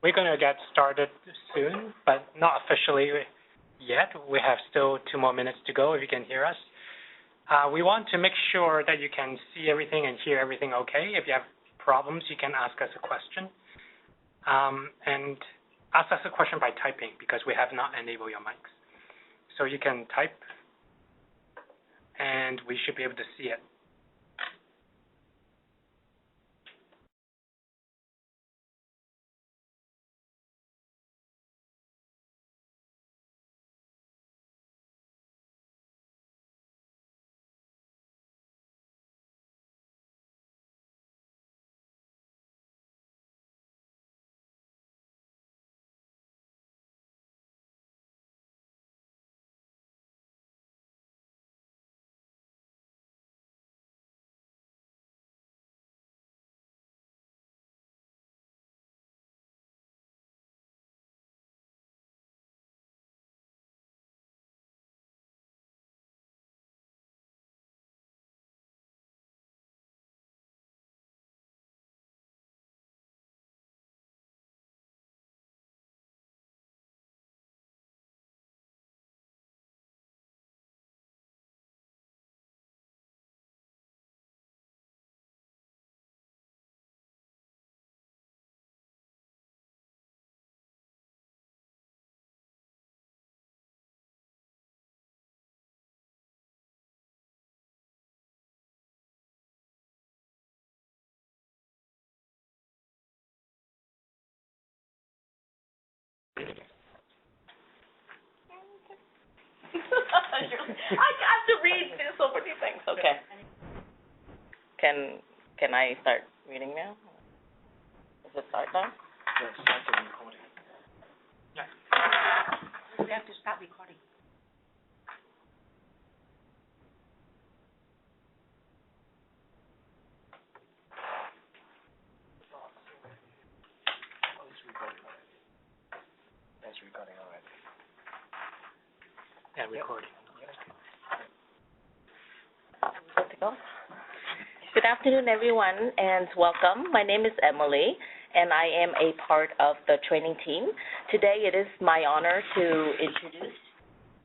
We're going to get started soon, but not officially yet. We have still 2 more minutes to go if you can hear us. We want to make sure that you can see everything and hear everything okay. If you have problems, you can ask us a question. And ask us a question by typing because we have not enabled your mics. So you can type, and we should be able to see it. I have to read so many things. Okay. Can I start reading now? Does it start now? Yes, start the recording. Yeah. We have to start recording. It's recording already. Yeah, recording. Good to go. Good afternoon, everyone, and welcome. My name is Emily, and I am a part of the training team. Today, it is my honor to introduce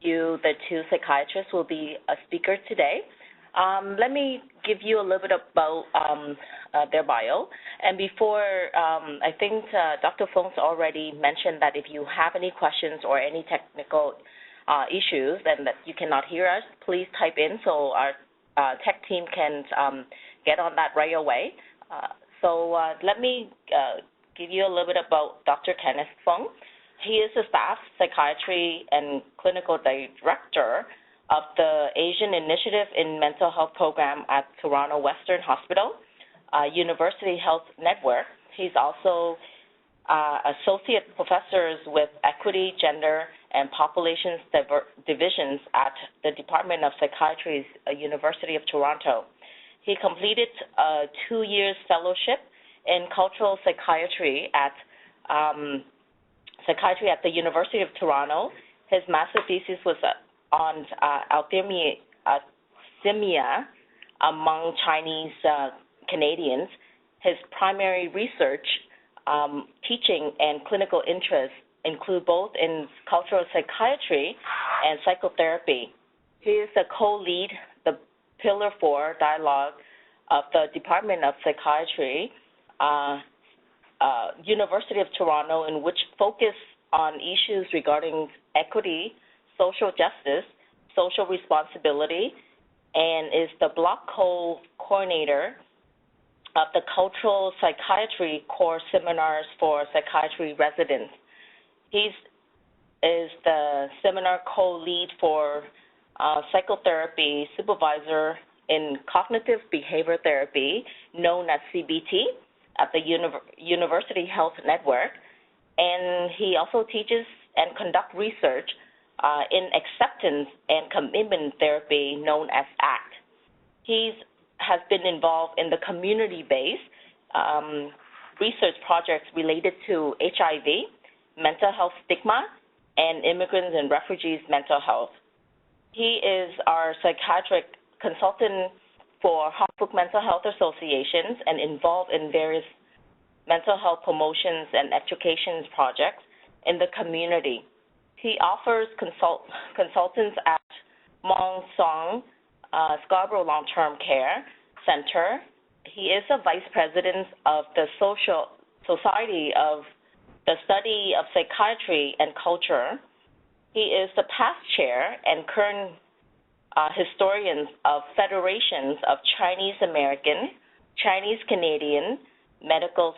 you, the 2 psychiatrists who will be a speaker today. Let me give you a little bit about their bio. And before, I think Dr. Fung's already mentioned that if you have any questions or any technical issues and that you cannot hear us, please type in so our tech team can get on that right away. So let me give you a little bit about Dr. Kenneth Fung. He is the staff psychiatry and clinical director of the Asian Initiative in Mental Health Program at Toronto Western Hospital, University Health Network. He's also associate professors with Equity, Gender, and Populations Divisions at the Department of Psychiatry's University of Toronto. He completed a 2-year fellowship in cultural psychiatry at the University of Toronto. His master thesis was on alzheimer's among Chinese Canadians. His primary research, teaching, and clinical interests include both in cultural psychiatry and psychotherapy. He is the co-lead, the Pillar 4 dialogue of the Department of Psychiatry, University of Toronto, in which focus on issues regarding equity, social justice, social responsibility, and is the block coordinator of the Cultural Psychiatry Core Seminars for Psychiatry Residents. He is the seminar co-lead for psychotherapy supervisor in cognitive behavior therapy, known as CBT, at the University Health Network. And he also teaches and conducts research in acceptance and commitment therapy, known as ACT. He has been involved in the community-based research projects related to HIV, mental health stigma, and immigrants and refugees' mental health. He is our psychiatric consultant for Hong Kong Mental Health Associations and involved in various mental health promotions and education projects in the community. He offers consultants at Mong Song Scarborough Long-Term Care Center. He is a vice president of the Society of the Study of Psychiatry and Culture. He is the past chair and current historian of Federations of Chinese American, Chinese Canadian Medical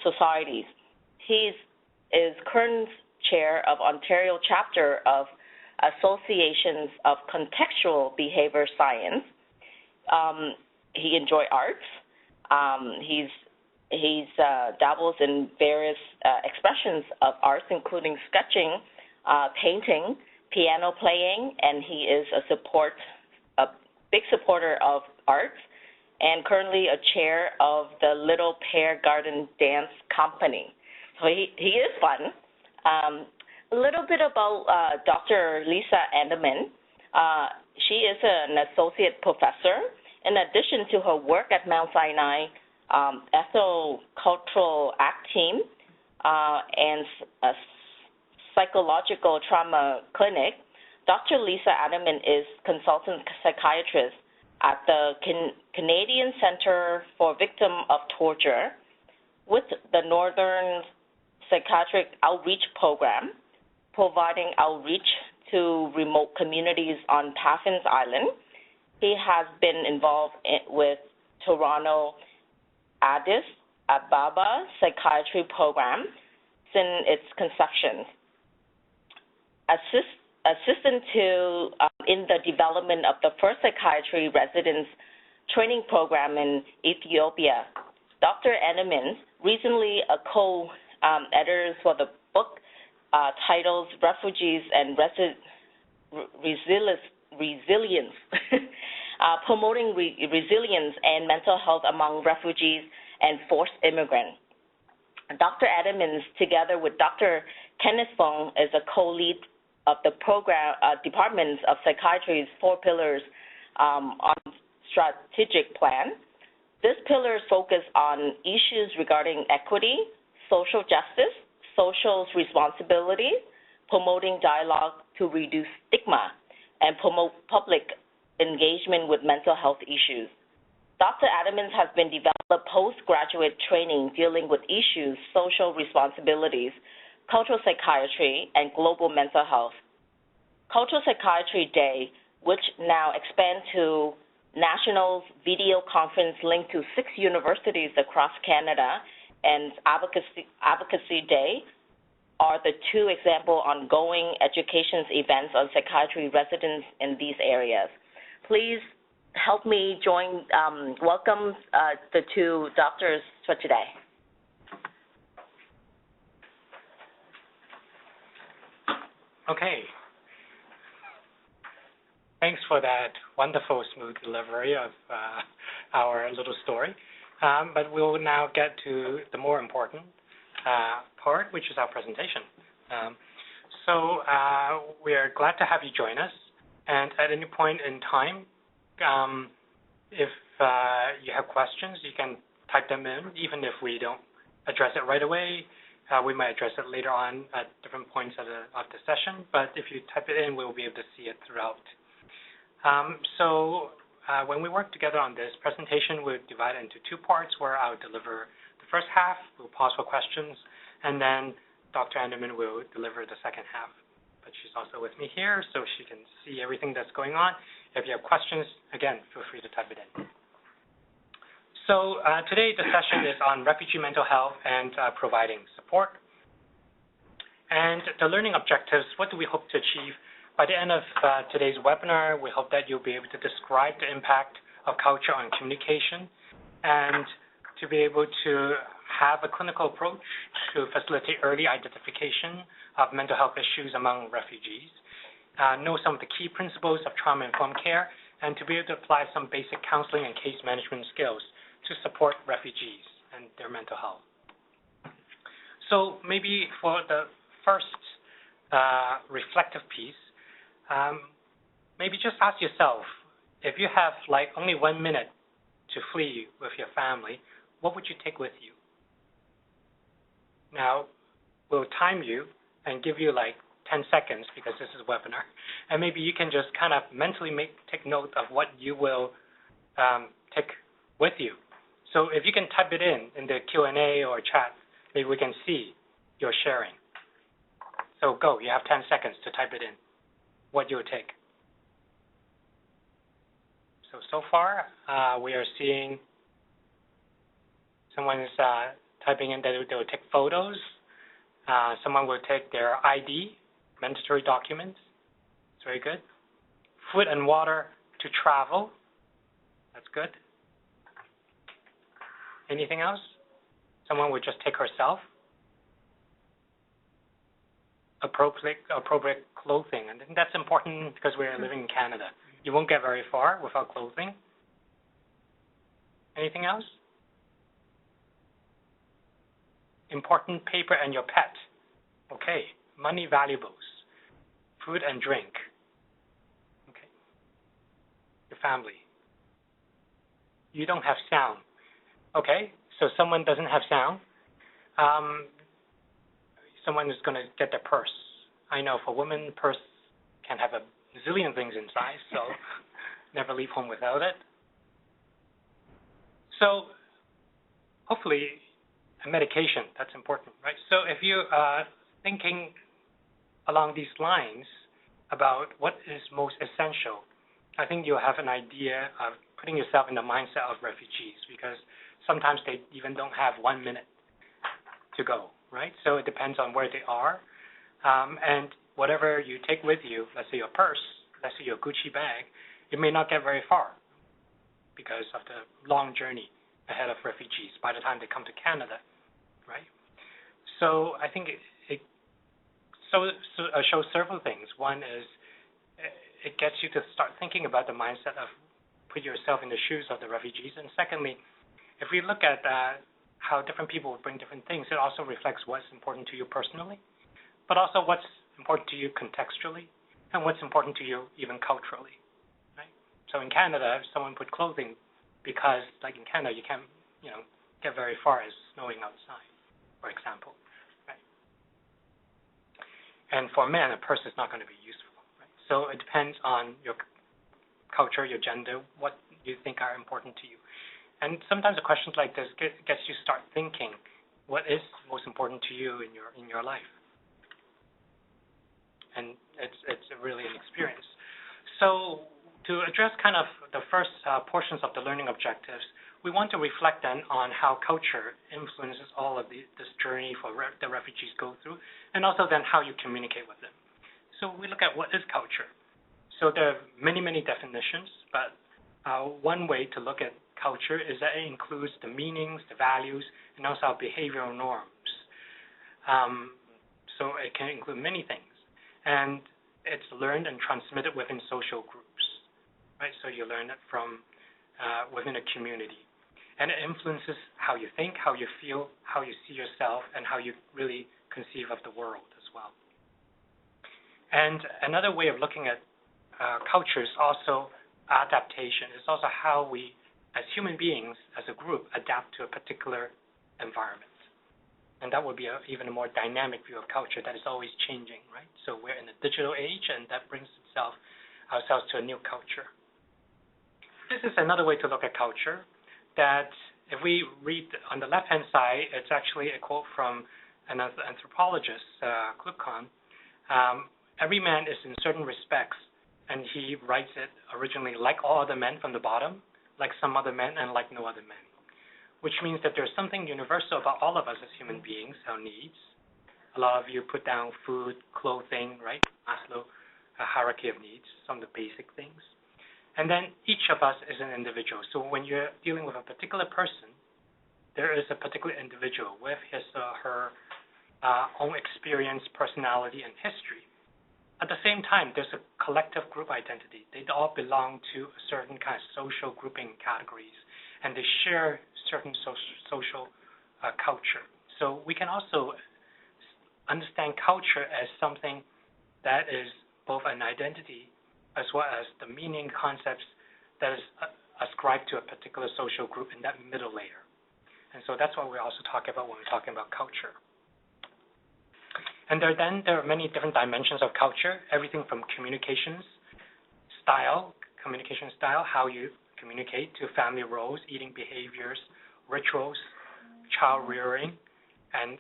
Societies. He is current chair of Ontario Chapter of Associations of Contextual Behavior Science. He enjoys arts. He's dabbles in various expressions of arts, including sketching, painting, piano playing, and he is a big supporter of arts, and currently a chair of the Little Pear Garden Dance Company. So he is fun. A little bit about Dr. Lisa Adermann. She is an associate professor. In addition to her work at Mount Sinai Ethnocultural Act Team and a psychological trauma clinic, Dr. Lisa Adermann is consultant psychiatrist at the Canadian Centre for Victims of Torture with the Northern Psychiatric Outreach Program, providing outreach to remote communities on Baffin's Island. He has been involved with Toronto Addis Ababa Psychiatry Program since its conception. Assistant to in the development of the first psychiatry residence training program in Ethiopia. Dr. Adermann, recently a co-editor for the book titled Refugees and Resilience, promoting resilience and mental health among refugees and forced immigrants. Dr. Adermann, together with Dr. Kenneth Fung, is a co-lead of the program Departments of Psychiatry's 4 pillars on strategic plan. These pillars focus on issues regarding equity, social justice, social responsibility, promoting dialogue to reduce stigma, and promote public engagement with mental health issues. Dr. Adermann has been developing postgraduate training dealing with issues, social responsibilities, cultural psychiatry, and global mental health. Cultural Psychiatry Day, which now expands to national video conference linked to 6 universities across Canada, and Advocacy Day are the 2 example ongoing education events on psychiatry residents in these areas. Please help me welcome the 2 doctors for today. Okay. Thanks for that wonderful, smooth delivery of our little story. But we'll now get to the more important part, which is our presentation. So we are glad to have you join us. And at any point in time, if you have questions, you can type them in. Even if we don't address it right away, we might address it later on at different points of the session. But if you type it in, we'll be able to see it throughout. When we work together on this presentation, we'll divide it into 2 parts where I'll deliver the first half, we'll pause for questions, and then Dr. Adermann will deliver the second half. But she's also with me here, so she can see everything that's going on. If you have questions, again, feel free to type it in. So today the session is on refugee mental health and providing support. And the learning objectives, what do we hope to achieve? By the end of today's webinar, we hope that you'll be able to describe the impact of culture on communication and to be able to have a clinical approach to facilitate early identification of mental health issues among refugees, know some of the key principles of trauma-informed care, and to be able to apply some basic counseling and case management skills to support refugees and their mental health. So maybe for the first reflective piece, maybe just ask yourself, if you have like only 1 minute to flee with your family, what would you take with you? Now, we'll time you and give you like 10 seconds because this is a webinar. And maybe you can just kind of mentally take note of what you will take with you. So if you can type it in the Q&A or chat, maybe we can see your sharing. So go, you have 10 seconds to type it in, what you'll take. So far, we are seeing someone is typing in that they'll take photos. Someone will take their ID, mandatory documents. It's very good. Food and water to travel. That's good. Anything else? Someone would just take herself. Appropriate clothing. And I think that's important because we're living in Canada. You won't get very far without clothing. Anything else? Important paper and your pet. Okay. Money, valuables. Food and drink. Okay. Your family. You don't have sound. Okay. So someone doesn't have sound. Someone is going to get their purse. I know for women, purse can have a zillion things inside, so never leave home without it. So hopefully a medication, that's important, right? So if you are thinking along these lines about what is most essential, I think you'll have an idea of putting yourself in the mindset of refugees, because sometimes they even don't have 1 minute to go, right? So it depends on where they are. And whatever you take with you, let's say your purse, let's say your Gucci bag, it may not get very far because of the long journey ahead of refugees by the time they come to Canada, right? So I think it shows several things. One is it gets you to start thinking about the mindset of put yourself in the shoes of the refugees. And secondly, if we look at how different people will bring different things, it also reflects what's important to you personally, but also what's important to you contextually, and what's important to you even culturally, right? So in Canada, if someone put clothing, because like in Canada, you can't, get very far as snowing outside, for example, right? And for men, a purse is not going to be useful, right? So it depends on your culture, your gender, what you think are important to you. And sometimes the questions like this gets you start thinking, what is most important to you in your life? And it's really an experience. So to address kind of the first portions of the learning objectives, we want to reflect then on how culture influences all of this journey for the refugees go through, and also then how you communicate with them. So we look at what is culture. So there are many, many definitions, but one way to look at culture is that it includes the meanings, the values, and also our behavioral norms. So it can include many things. And it's learned and transmitted within social groups, right? So you learn it from within a community. And it influences how you think, how you feel, how you see yourself, and how you really conceive of the world as well. And another way of looking at culture is also adaptation. It's also how we, as human beings, as a group, adapt to a particular environment. And that would be even a more dynamic view of culture that is always changing, right? So we're in a digital age, and that brings ourselves to a new culture. This is another way to look at culture, that if we read on the left-hand side, it's actually a quote from an anthropologist, Kleinman. Every man is in certain respects, and he writes it originally like all other men from the bottom, like some other men, and like no other men, which means that there's something universal about all of us as human beings, our needs. A lot of you put down food, clothing, right? Maslow, a hierarchy of needs, some of the basic things. And then each of us is an individual. So when you're dealing with a particular person, there is a particular individual with his or her own experience, personality, and history. At the same time, there's a collective group identity. They all belong to a certain kind of social grouping categories, and they share certain social culture. So we can also understand culture as something that is both an identity as well as the meaning concepts that is ascribed to a particular social group in that middle layer. And so that's what we're also talking about when we're talking about culture. And there are many different dimensions of culture, everything from communication style, how you communicate, to family roles, eating behaviors, rituals, child rearing, and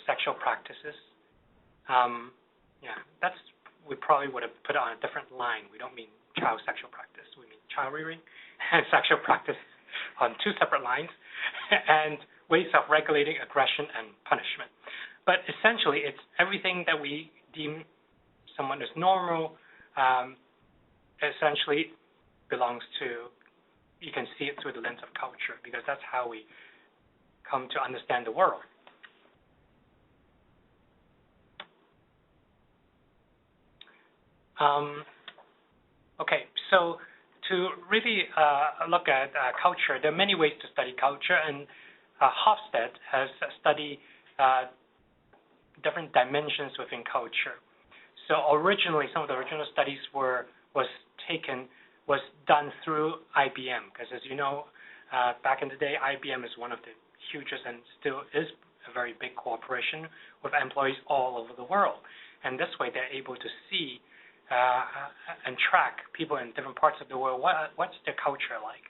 sexual practices. We probably would have put it on a different line. We don't mean child sexual practice. We mean child rearing and sexual practice on two separate lines, and ways of regulating aggression and punishment. But essentially, it's everything that we deem someone as normal, essentially belongs to, you can see it through the lens of culture, because that's how we come to understand the world. Okay, so to really look at culture, there are many ways to study culture, and Hofstede has studied different dimensions within culture. So originally, some of the original studies was done through IBM, because as you know, back in the day, IBM is one of the hugest and still is a very big corporation with employees all over the world. And this way, they're able to see and track people in different parts of the world. What's their culture like?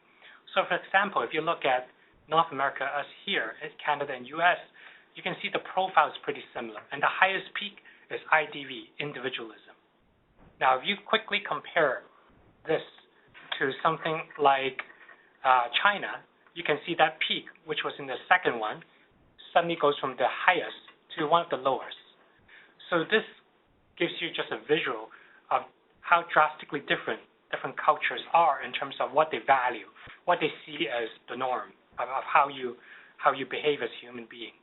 So, for example, if you look at North America, us here, Canada and U.S., you can see the profile is pretty similar. And the highest peak is IDV, individualism. Now, if you quickly compare this to something like China, you can see that peak, which was in the second one, suddenly goes from the highest to one of the lowest. So this gives you just a visual of how drastically different cultures are in terms of what they value, what they see as the norm of how you behave as a human being.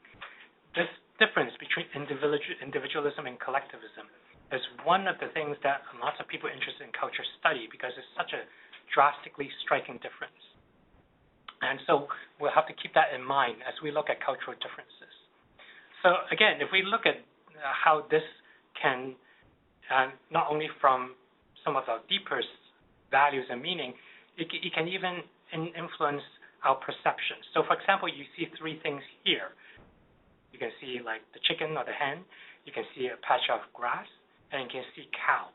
This difference between individualism and collectivism is one of the things that lots of people interested in culture study, because it's such a drastically striking difference. And so we'll have to keep that in mind as we look at cultural differences. So again, if we look at how this can, not only from some of our deepest values and meaning, it can even influence our perception. So for example, you see three things here. You can see like the chicken or the hen, you can see a patch of grass, and you can see cow.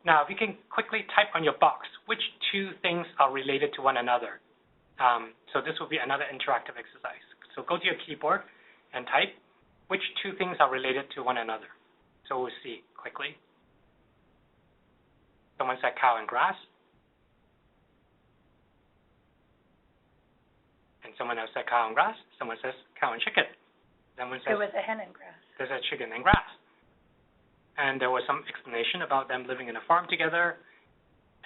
Now, if you can quickly type on your box, which two things are related to one another? So this will be another interactive exercise. So go to your keyboard and type which two things are related to one another. So we'll see quickly. Someone said cow and grass. And someone else said cow and grass. Someone says cow and chicken. Someone says there was a hen and grass. There's a chicken and grass. And there was some explanation about them living in a farm together.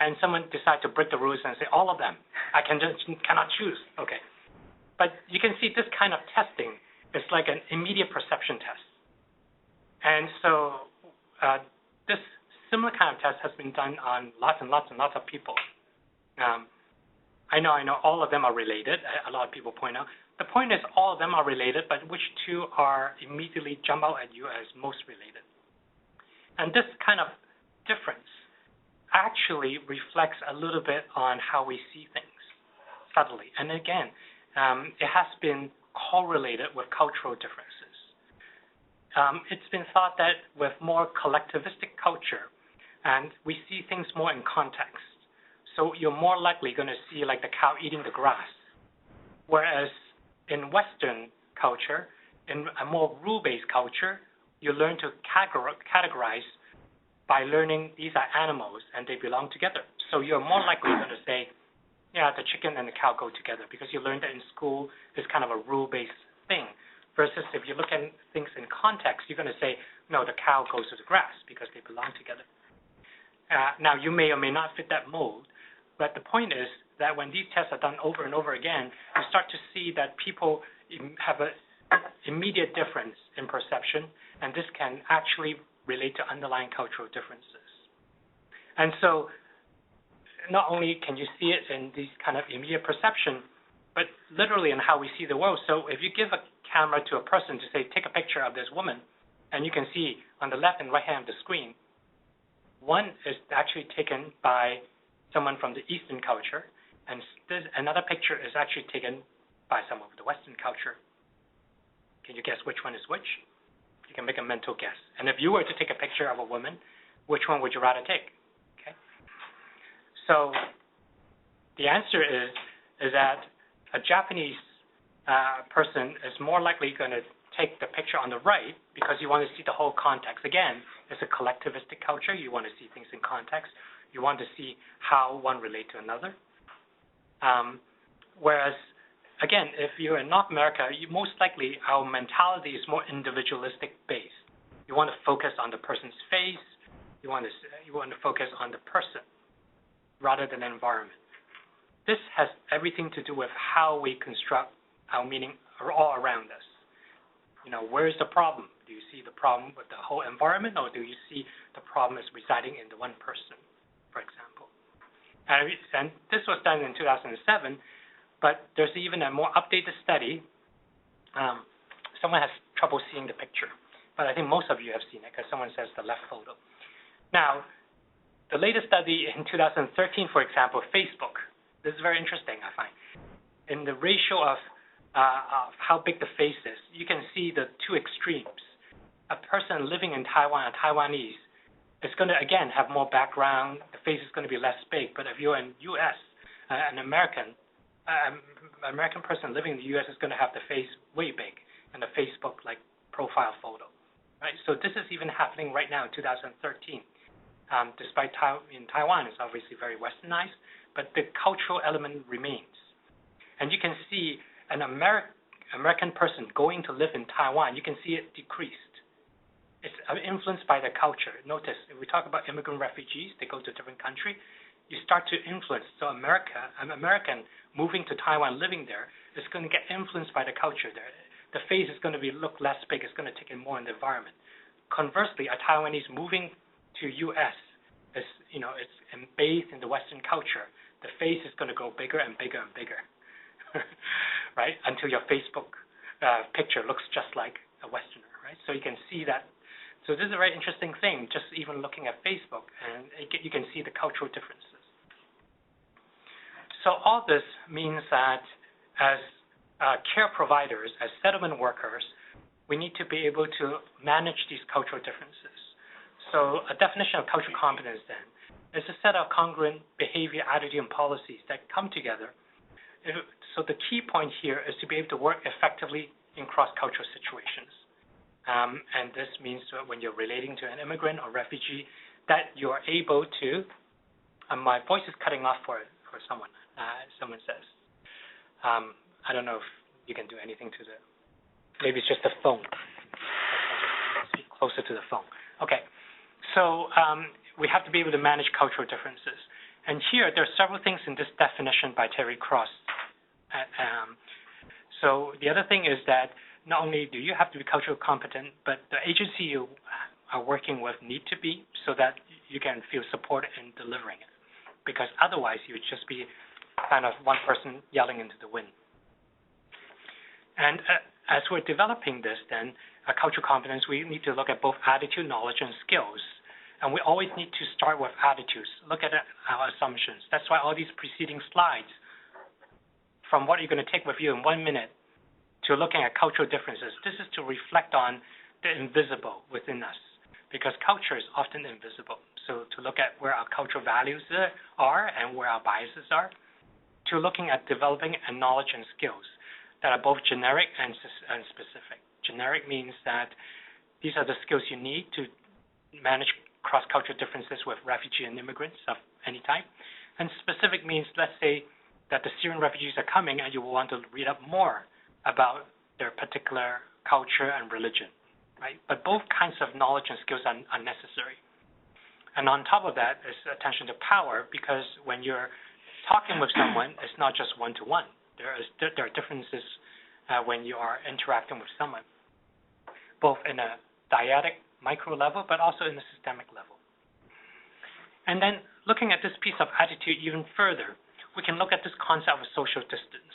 And someone decided to break the rules and say all of them. I cannot choose. Okay. But you can see this kind of testing is like an immediate perception test. And so this similar kind of test has been done on lots and lots and lots of people. I know all of them are related. A lot of people point out. The point is all of them are related, but which two are immediately jump out at you as most related? And this kind of difference actually reflects a little bit on how we see things, subtly. And again, it has been correlated with cultural differences. It's been thought that with more collectivistic culture, and we see things more in context. So you're more likely going to see like the cow eating the grass. Whereas in Western culture, in a more rule-based culture, you learn to categorize by learning these are animals and they belong together. So you're more likely going to say, yeah, the chicken and the cow go together, because you learned that in school is kind of a rule-based thing. Versus if you look at things in context, you're going to say, no, the cow goes to the grass because they belong together. Now, you may or may not fit that mold, but the point is that when these tests are done over and over again, you start to see that people have an immediate difference in perception, and this can actually relate to underlying cultural differences. And so not only can you see it in these kind of immediate perception, but literally in how we see the world. So if you give a camera to a person to say, take a picture of this woman, and you can see on the left and right hand of the screen, one is actually taken by someone from the Eastern culture, and another picture is actually taken by someone of the Western culture. Can you guess which one is which? You You can make a mental guess. And if you were to take a picture of a woman, which one would you rather take? Okay. So the answer is that a Japanese person is more likely going to take the picture on the right because you want to see the whole context. Again, it's a collectivistic culture. You want to see things in context. You want to see how one relates to another. Whereas, again, if you're in North America, most likely our mentality is more individualistic based. You want to focus on the person's face. You want to focus on the person rather than the environment. This has everything to do with how we construct our meaning all around us. Where is the problem? Do you see the problem with the whole environment, or do you see the problem is residing in the one person, for example? And this was done in 2007, but there's even a more updated study. Someone has trouble seeing the picture, but I think most of you have seen it because someone says the left photo. Now, the latest study in 2013, for example, Facebook. This is very interesting, I find. In the ratio of how big the face is, you can see the two extremes. A person living in Taiwan, a Taiwanese, is going to, again, have more background. The face is going to be less big. But if you're in U.S., an American person living in the U.S. is going to have the face way big and the Facebook-like profile photo. Right? So this is even happening right now in 2013. Despite in Taiwan, it's obviously very westernized, but the cultural element remains. And you can see an American person going to live in Taiwan, you can see it decreased. It's influenced by the culture. Notice, if we talk about immigrant refugees, they go to a different country, you start to influence. So an American moving to Taiwan, living there, is going to get influenced by the culture there. The face is going to look less big. It's going to take in more in the environment. Conversely, a Taiwanese moving to U.S. is, it's bathed in the Western culture. The face is going to go bigger and bigger and bigger, right? Until your Facebook picture looks just like a Westerner, right? So you can see that. So this is a very interesting thing, just even looking at Facebook, and you can see the cultural differences. So all this means that as care providers, as settlement workers, we need to be able to manage these cultural differences. So a definition of cultural competence, then, is a set of congruent behavior, attitude, and policies that come together. So the key point here is to be able to work effectively in cross-cultural situations. And this means that when you're relating to an immigrant or refugee, that you're able to, my voice is cutting off for someone, someone says. I don't know if you can do anything to maybe it's just the phone. Speak closer to the phone. Okay. So we have to be able to manage cultural differences. And here, there are several things in this definition by Terry Cross. So the other thing is that not only do you have to be culturally competent, but the agency you are working with need to be, so that you can feel support in delivering it. Because otherwise, you would just be kind of one person yelling into the wind. And as we're developing this, then, cultural competence, we need to look at both attitude, knowledge, and skills. And we always need to start with attitudes. Look at our assumptions. That's why all these preceding slides, from what you're going to take with you in 1 minute to looking at cultural differences, this is to reflect on the invisible within us, because culture is often invisible. So to look at where our cultural values are and where our biases are, to looking at developing a knowledge and skills that are both generic and specific. Generic means that these are the skills you need to manage cross-cultural differences with refugee and immigrants of any type. And specific means, let's say, that the Syrian refugees are coming and you will want to read up more about their particular culture and religion, right? But both kinds of knowledge and skills are necessary. And on top of that is attention to power, because when you're talking with someone, it's not just one-to-one. There are differences when you are interacting with someone, both in a dyadic micro level, but also in the systemic level. And then looking at this piece of attitude even further, we can look at this concept of social distance,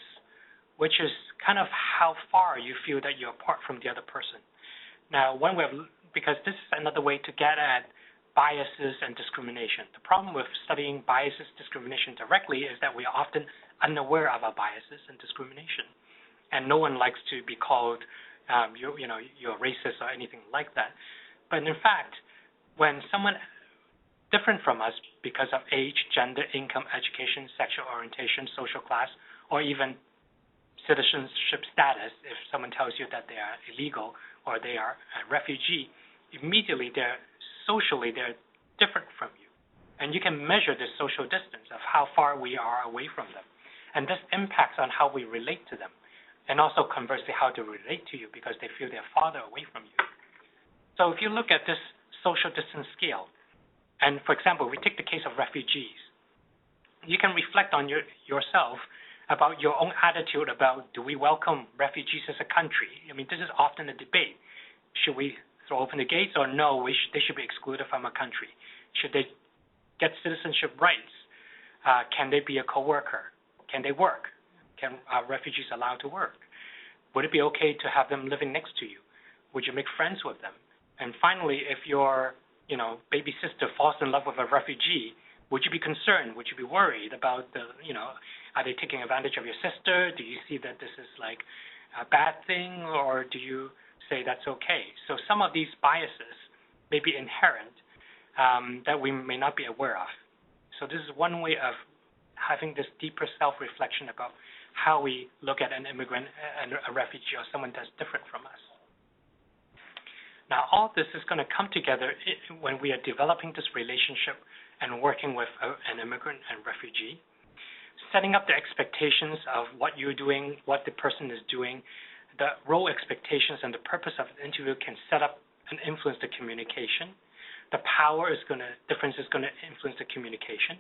which is kind of how far you feel that you're apart from the other person. Now, because this is another way to get at biases and discrimination. The problem with studying biases, discrimination directly is that we are often unaware of our biases and discrimination. And no one likes to be called you're racist or anything like that. But in fact, when someone different from us because of age, gender, income, education, sexual orientation, social class, or even citizenship status, if someone tells you that they are illegal or they are a refugee, immediately they're different from you. And you can measure the social distance of how far we are away from them. And this impacts on how we relate to them, and also conversely how they relate to you because they feel they're farther away from you. So if you look at this social distance scale, and for example, we take the case of refugees, you can reflect on yourself about your own attitude about, do we welcome refugees as a country? I mean, this is often a debate. Should we throw open the gates, or no, they should be excluded from a country? Should they get citizenship rights? Can they be a co-worker? Can they work? Are refugees allowed to work? Would it be okay to have them living next to you? Would you make friends with them? And finally, if your baby sister falls in love with a refugee, would you be concerned? Would you be worried about are they taking advantage of your sister? Do you see that this is like a bad thing, or do you say that's okay? So some of these biases may be inherent that we may not be aware of. So this is one way of having this deeper self-reflection about how we look at an immigrant and a refugee or someone that's different from us. Now, all this is going to come together when we are developing this relationship and working with an immigrant and refugee, setting up the expectations of what you're doing, what the person is doing. The role expectations and the purpose of the interview can set up and influence the communication. The difference is going to influence the communication.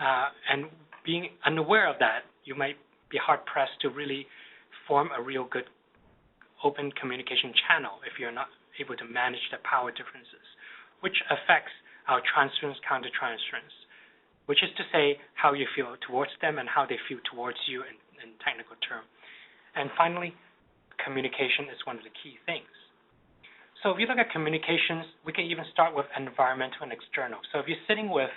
And being unaware of that, you might be hard-pressed to really form a real good open communication channel if you're not able to manage the power differences, which affects our transference, counter-transference, which is to say how you feel towards them and how they feel towards you in technical terms. And finally, communication is one of the key things. So if you look at communications, we can even start with environmental and external. So if you're sitting with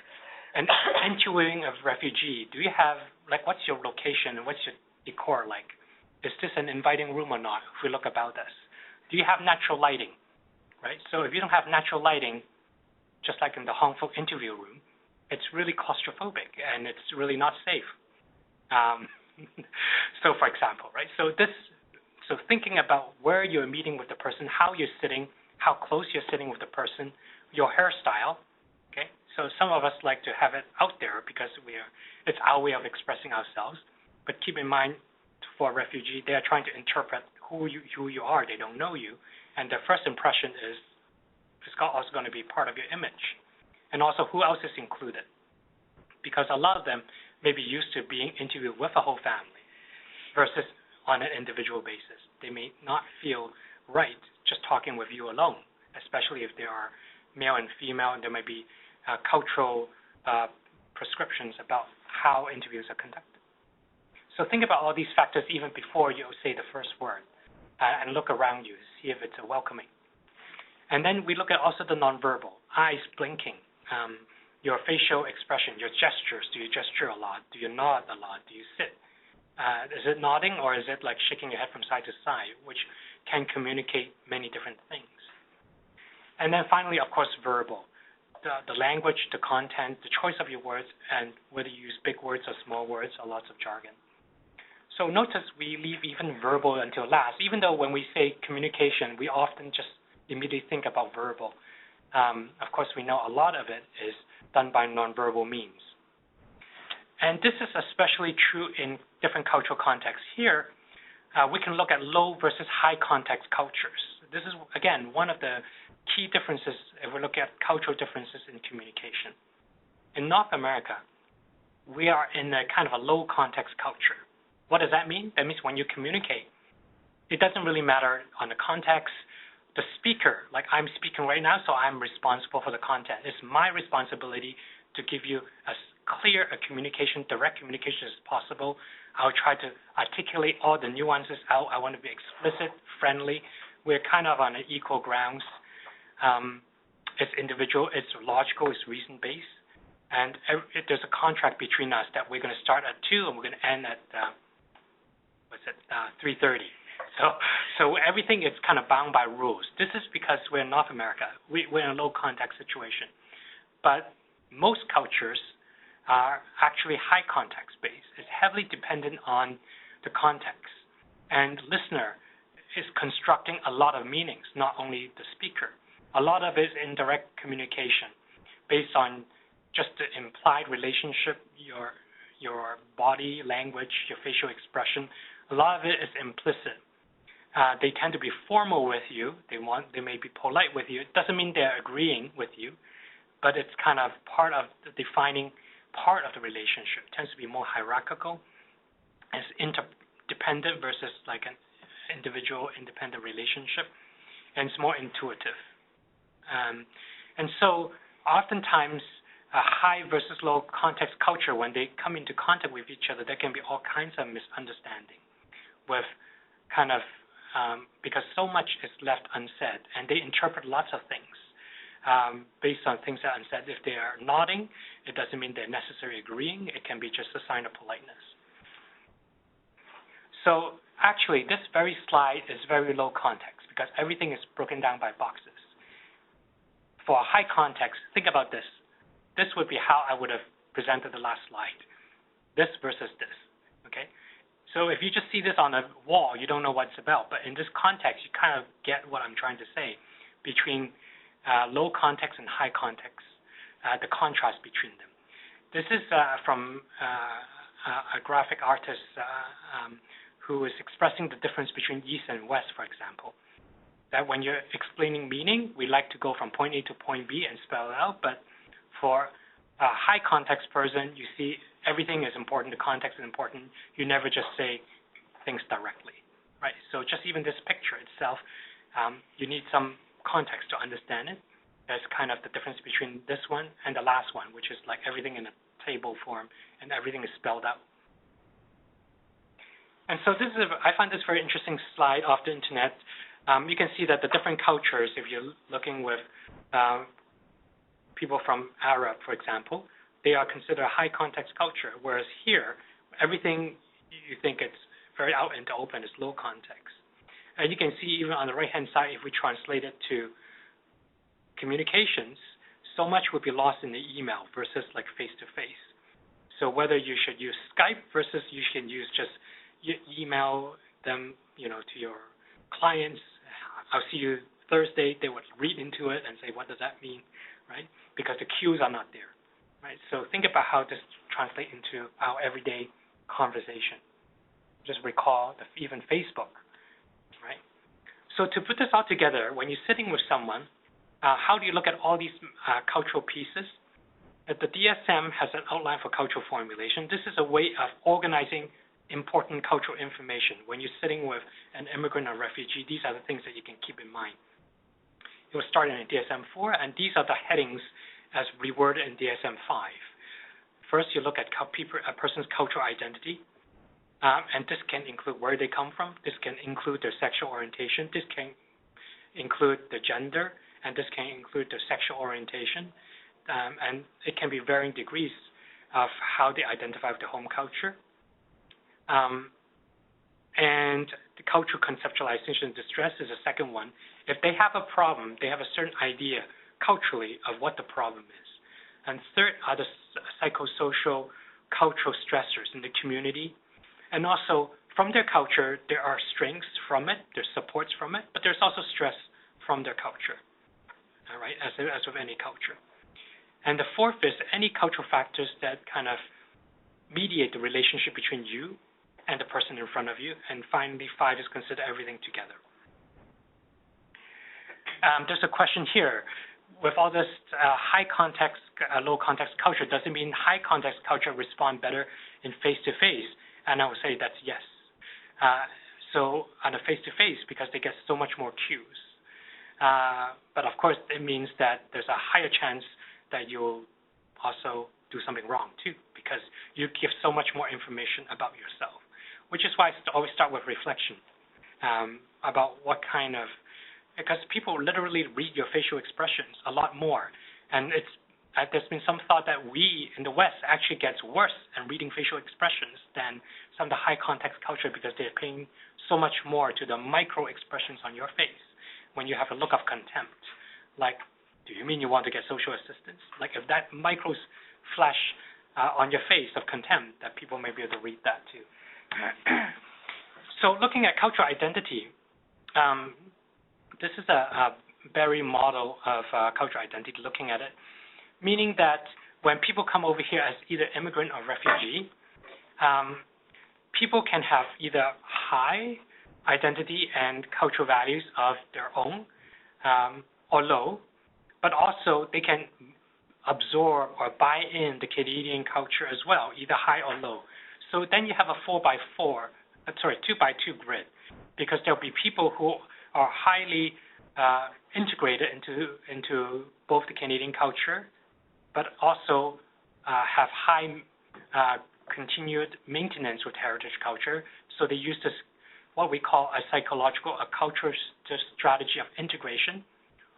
an interviewing of refugee, do you have, what's your location and what's your decor like? Is this an inviting room or not, if we look about this? Do you have natural lighting, right? So if you don't have natural lighting, just like in the Hong Kong interview room, it's really claustrophobic and it's really not safe. So for example, right? So thinking about where you're meeting with the person, how you're sitting, how close you're sitting with the person, your hairstyle, okay? So some of us like to have it out there because it's our way of expressing ourselves. But keep in mind, for a refugee, they are trying to interpret who you are. They don't know you. And their first impression is also going to be part of your image. And also who else is included. Because a lot of them may be used to being interviewed with a whole family versus on an individual basis. They may not feel right just talking with you alone, especially if they are male and female, and there might be cultural prescriptions about how interviews are conducted. So think about all these factors even before you say the first word, and look around you to see if it's welcoming. And then we look at also the nonverbal, eyes blinking, your facial expression, your gestures. Do you gesture a lot? Do you nod a lot? Do you sit? Is it nodding, or is it like shaking your head from side to side, which can communicate many different things? And then finally, of course, verbal. The language, the content, the choice of your words, and whether you use big words or small words or lots of jargon. So notice we leave even verbal until last, even though when we say communication, we often just immediately think about verbal. Of course, we know a lot of it is done by nonverbal means. And this is especially true in different cultural contexts. Here, we can look at low versus high context cultures. This is, again, one of the key differences if we look at cultural differences in communication. In North America, we are in a kind of a low context culture. What does that mean? That means when you communicate, it doesn't really matter on the context. The speaker, like I'm speaking right now, so I'm responsible for the content. It's my responsibility to give you as clear a communication, direct communication as possible. I'll try to articulate all the nuances out. I want to be explicit, friendly. We're kind of on an equal grounds. It's individual, it's logical, it's reason-based. And there's a contract between us that we're going to start at 2 and we're going to end at 3:30. So everything is kind of bound by rules. This is because we're in North America. We're in a low context situation. But most cultures are actually high context based. It's heavily dependent on the context. And listener is constructing a lot of meanings, not only the speaker. A lot of it is indirect communication based on just the implied relationship, your body language, your facial expression. A lot of it is implicit. They tend to be formal with you. They may be polite with you. It doesn't mean they're agreeing with you, but it's kind of part of the defining part of the relationship. It tends to be more hierarchical. It's interdependent versus like an individual independent relationship, and it's more intuitive. And so oftentimes a high versus low context culture, when they come into contact with each other, there can be all kinds of misunderstanding with kind of because so much is left unsaid, and they interpret lots of things based on things that are unsaid. If they are nodding, it doesn't mean they're necessarily agreeing. It can be just a sign of politeness. So actually, this very slide is very low context because everything is broken down by boxes. For a high context, think about this. This would be how I would have presented the last slide. This versus this, okay? So if you just see this on a wall, you don't know what it's about. But in this context, you kind of get what I'm trying to say between low context and high context, the contrast between them. This is from a graphic artist who is expressing the difference between East and West, for example. That when you're explaining meaning, we like to go from point A to point B and spell it out, but for a high context person, you see everything is important, the context is important. You never just say things directly, right? So just even this picture itself, you need some context to understand it. That's kind of the difference between this one and the last one, which is like everything in a table form and everything is spelled out. And so this is, I find this very interesting slide off the internet. You can see that the different cultures, if you're looking with people from Arab, for example, they are considered a high context culture, whereas here, everything you think it's very out in the open is low context. And you can see even on the right-hand side, if we translate it to communications, so much would be lost in the email versus like face-to-face. So whether you should use Skype versus you can use just email them, to your clients. I'll see you Thursday. They would read into it and say, what does that mean, right? Because the cues are not there, right? So think about how this translates into our everyday conversation. Just recall even Facebook, right? So to put this all together, when you're sitting with someone, how do you look at all these cultural pieces? The DSM has an outline for cultural formulation. This is a way of organizing important cultural information. When you're sitting with an immigrant or refugee, these are the things that you can keep in mind. It was started in DSM-4, and these are the headings as reworded in DSM-5. First, you look at a person's cultural identity, and this can include where they come from. This can include their sexual orientation. This can include the gender, and this can include their sexual orientation. And it can be varying degrees of how they identify with the home culture. And the cultural conceptualization distress is a second one. If they have a problem, they have a certain idea culturally of what the problem is. And third are the psychosocial cultural stressors in the community. And also, from their culture, there are strengths from it, there's supports from it, but there's also stress from their culture, all right, as with any culture. And the fourth is any cultural factors that kind of mediate the relationship between you and the person in front of you. And finally, 5 is consider everything together. There's a question here. With all this high context, low context culture, does it mean high context culture respond better in face-to-face? And I would say that's yes. So on a face-to-face, because they get so much more cues. But of course, it means that there's a higher chance that you'll also do something wrong too, because you give so much more information about yourself, which is why I always start with reflection about what kind of, because people literally read your facial expressions a lot more, and it's there's been some thought that we in the West actually gets worse in reading facial expressions than some of the high context culture because they're paying so much more to the micro expressions on your face when you have a look of contempt. Like, do you mean you want to get social assistance? Like, if that micro flash on your face of contempt, that people may be able to read that too. So looking at cultural identity, this is a Berry model of cultural identity, looking at it, meaning that when people come over here as either immigrant or refugee, people can have either high identity and cultural values of their own or low, but also they can absorb or buy in the Canadian culture as well, either high or low. So then you have a 2x2 grid, because there'll be people who are highly integrated into both the Canadian culture, but also have high continued maintenance with heritage culture. So they use this, what we call a cultural strategy of integration,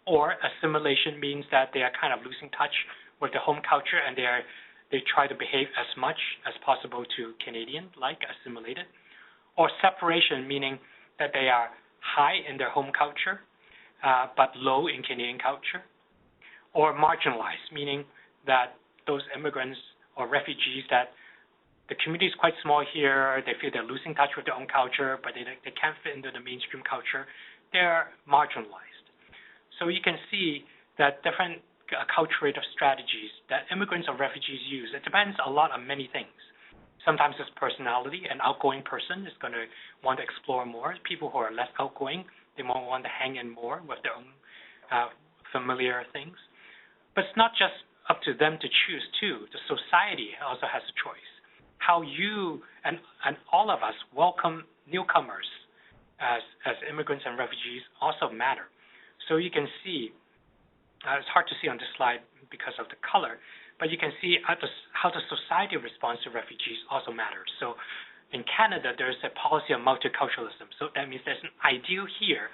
or assimilation means that they are kind of losing touch with the home culture and they try to behave as much as possible to Canadian, like assimilated. Or separation, meaning that they are high in their home culture, but low in Canadian culture. Or marginalized, meaning that those immigrants or refugees that the community is quite small here, they feel they're losing touch with their own culture, but they can't fit into the mainstream culture, they're marginalized. So you can see that different acculturative strategies that immigrants or refugees use, it depends a lot on many things. Sometimes it's personality. An outgoing person is going to want to explore more. People who are less outgoing, they might want to hang in more with their own familiar things. But it's not just up to them to choose, too. The society also has a choice. How you and all of us welcome newcomers as immigrants and refugees also matter. So you can see, it's hard to see on this slide because of the color, but you can see how the society responds to refugees also matters. So in Canada, there's a policy of multiculturalism. So that means there's an ideal here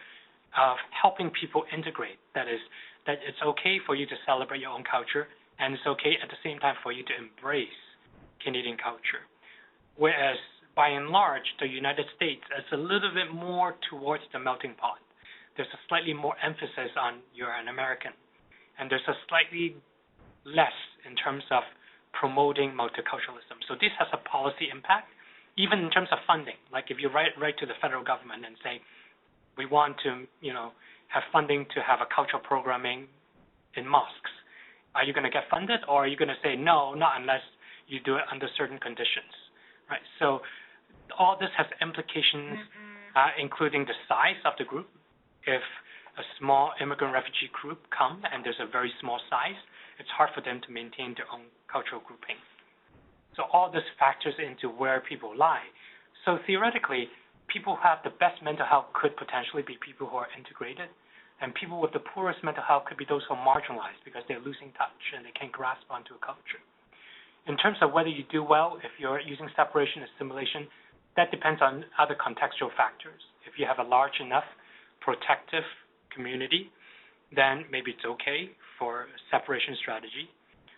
of helping people integrate. That is, that it's okay for you to celebrate your own culture, and it's okay at the same time for you to embrace Canadian culture. Whereas, by and large, the United States is a little bit more towards the melting pot. There's a slightly more emphasis on you're an American, and there's a slightly less in terms of promoting multiculturalism. So this has a policy impact, even in terms of funding. Like if you write to the federal government and say, we want to, have funding to have a cultural programming in mosques. Are you going to get funded, or are you going to say, no, not unless you do it under certain conditions, right? So all this has implications, including the size of the group. If a small immigrant refugee group come and there's a very small size, it's hard for them to maintain their own cultural grouping. So all this factors into where people lie. So theoretically, people who have the best mental health could potentially be people who are integrated, and people with the poorest mental health could be those who are marginalized because they're losing touch and they can't grasp onto a culture. In terms of whether you do well, if you're using separation, assimilation, that depends on other contextual factors. If you have a large enough protective community, then maybe it's okay for separation strategy.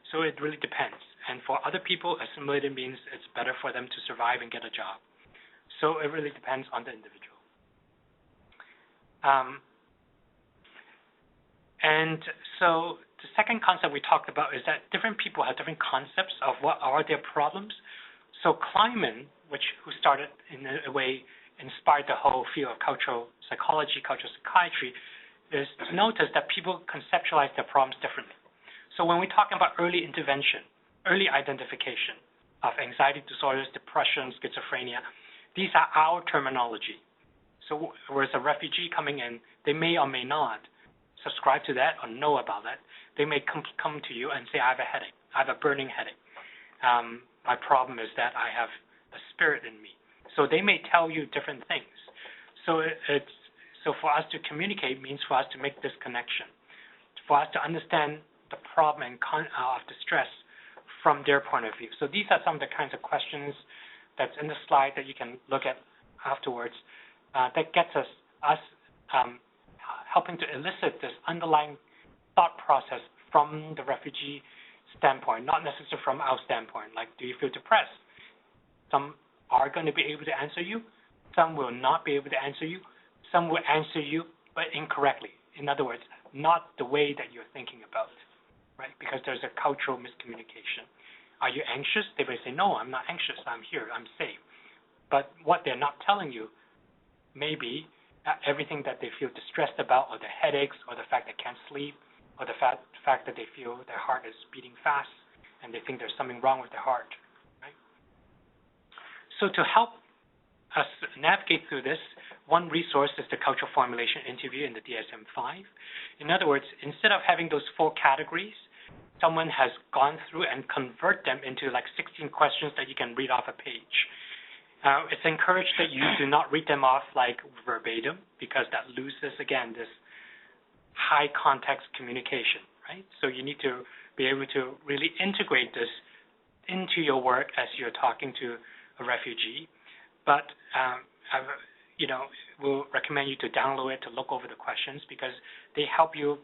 So it really depends. And for other people, assimilated means it's better for them to survive and get a job. So it really depends on the individual. And so the second concept we talked about is that different people have different concepts of what are their problems. So Kleinman, who started in a way, inspired the whole field of cultural psychology, cultural psychiatry, is to notice that people conceptualize their problems differently. So when we talk about early intervention, early identification of anxiety disorders, depression, schizophrenia, these are our terminology. So whereas a refugee coming in, they may or may not subscribe to that or know about that. They may come to you and say, I have a headache. I have a burning headache. My problem is that I have a spirit in me. So they may tell you different things. So so for us to communicate means for us to make this connection, for us to understand the problem and of the stress from their point of view. So these are some of the kinds of questions that's in the slide that you can look at afterwards that gets us helping to elicit this underlying thought process from the refugee standpoint, not necessarily from our standpoint. Like, do you feel depressed? Some are going to be able to answer you. Some will not be able to answer you. Some will answer you, but incorrectly. In other words, not the way that you're thinking about, right? Because there's a cultural miscommunication. Are you anxious? They may say, no, I'm not anxious. I'm here. I'm safe. But what they're not telling you may be everything that they feel distressed about, or the headaches, or the fact they can't sleep, or the fact that they feel their heart is beating fast and they think there's something wrong with their heart, right? So to help us navigate through this, one resource is the cultural formulation interview in the DSM-V. In other words, instead of having those 4 categories, someone has gone through and convert them into like 16 questions that you can read off a page. It's encouraged that you do not read them off like verbatim, because that loses, again, this high context communication, right? So you need to be able to really integrate this into your work as you're talking to a refugee. But we'll recommend you to download it to look over the questions, because they help you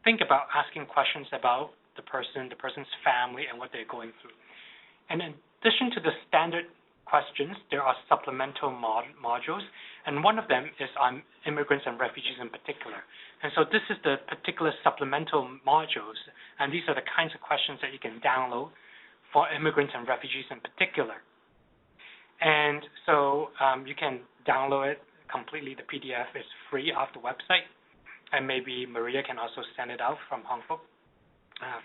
think about asking questions about the person's family, and what they're going through. And in addition to the standard questions, there are supplemental modules, and one of them is on immigrants and refugees in particular. And so this is the particular supplemental modules, and these are the kinds of questions that you can download for immigrants and refugees in particular. And so you can download it completely. The PDF is free off the website, and maybe Maria can also send it out from Hong Kong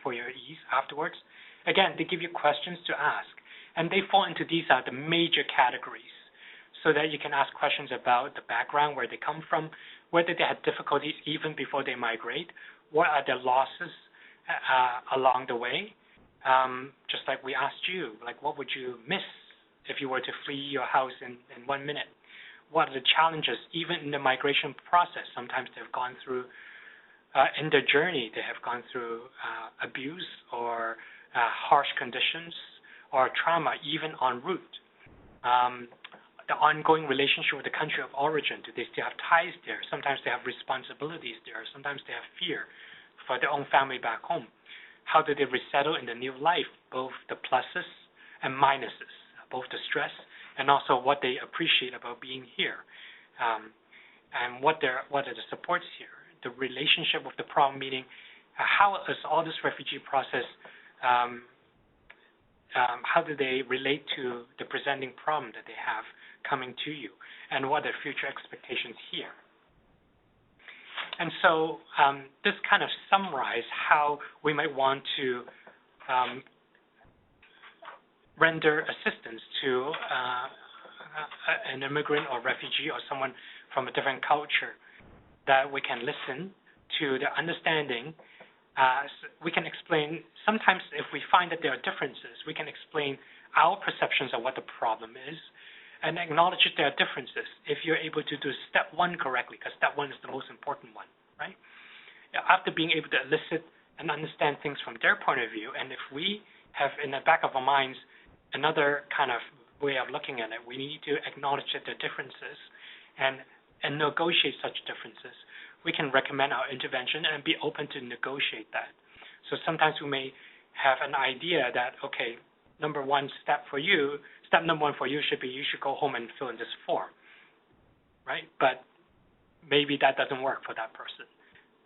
for your ease afterwards. Again, they give you questions to ask, and they fall into these are the major categories, so that you can ask questions about the background, where they come from, whether they had difficulties even before they migrate, what are their losses along the way, just like we asked you, like what would you miss if you were to flee your house in 1 minute? What are the challenges, even in the migration process? Sometimes they've gone through, in their journey, they have gone through abuse or harsh conditions or trauma, even en route. The ongoing relationship with the country of origin, do they still have ties there? Sometimes they have responsibilities there. Sometimes they have fear for their own family back home. How do they resettle in the new life, both the pluses and minuses, both the stress and also what they appreciate about being here, and what are the supports here, the relationship with the problem, meaning how is all this refugee process, how do they relate to the presenting problem that they have coming to you, and what are their future expectations here. And so this kind of summarizes how we might want to render assistance to an immigrant or refugee or someone from a different culture, that we can listen to their understanding. We can explain, sometimes if we find that there are differences, we can explain our perceptions of what the problem is and acknowledge that there are differences if you're able to do step 1 correctly, because step 1 is the most important one, right? After being able to elicit and understand things from their point of view, and if we have in the back of our minds another kind of way of looking at it, we need to acknowledge that there are differences and negotiate such differences. We can recommend our intervention and be open to negotiate that. So sometimes we may have an idea that, okay, step number 1 for you should be, you should go home and fill in this form, right? But maybe that doesn't work for that person.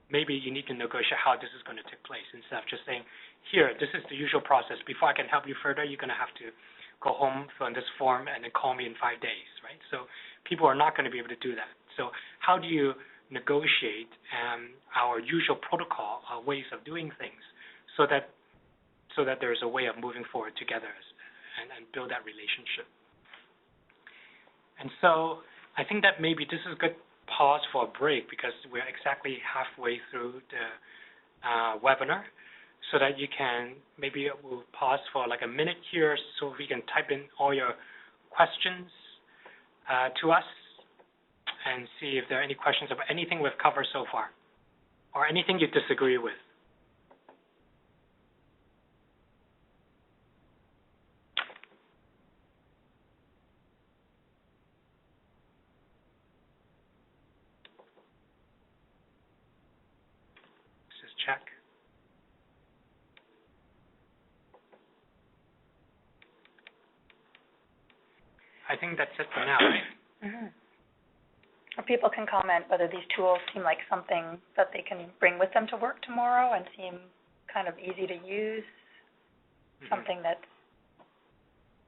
Maybe you need to negotiate how this is going to take place, instead of just saying, here, this is the usual process. Before I can help you further, you're going to have to go home, fill in this form, and then call me in 5 days, right? So people are not going to be able to do that. So how do you negotiate our usual protocol, our ways of doing things, so that there's a way of moving forward together and build that relationship? And so I think that maybe this is a good pause for a break, because we're exactly halfway through the webinar, so that you can, maybe we'll pause for like a minute here so we can type in all your questions to us and see if there are any questions about anything we've covered so far, or anything you disagree with. Let's just check. I think that's it for now, right? Mm-hmm. Or people can comment whether these tools seem like something that they can bring with them to work tomorrow and seem kind of easy to use, something that's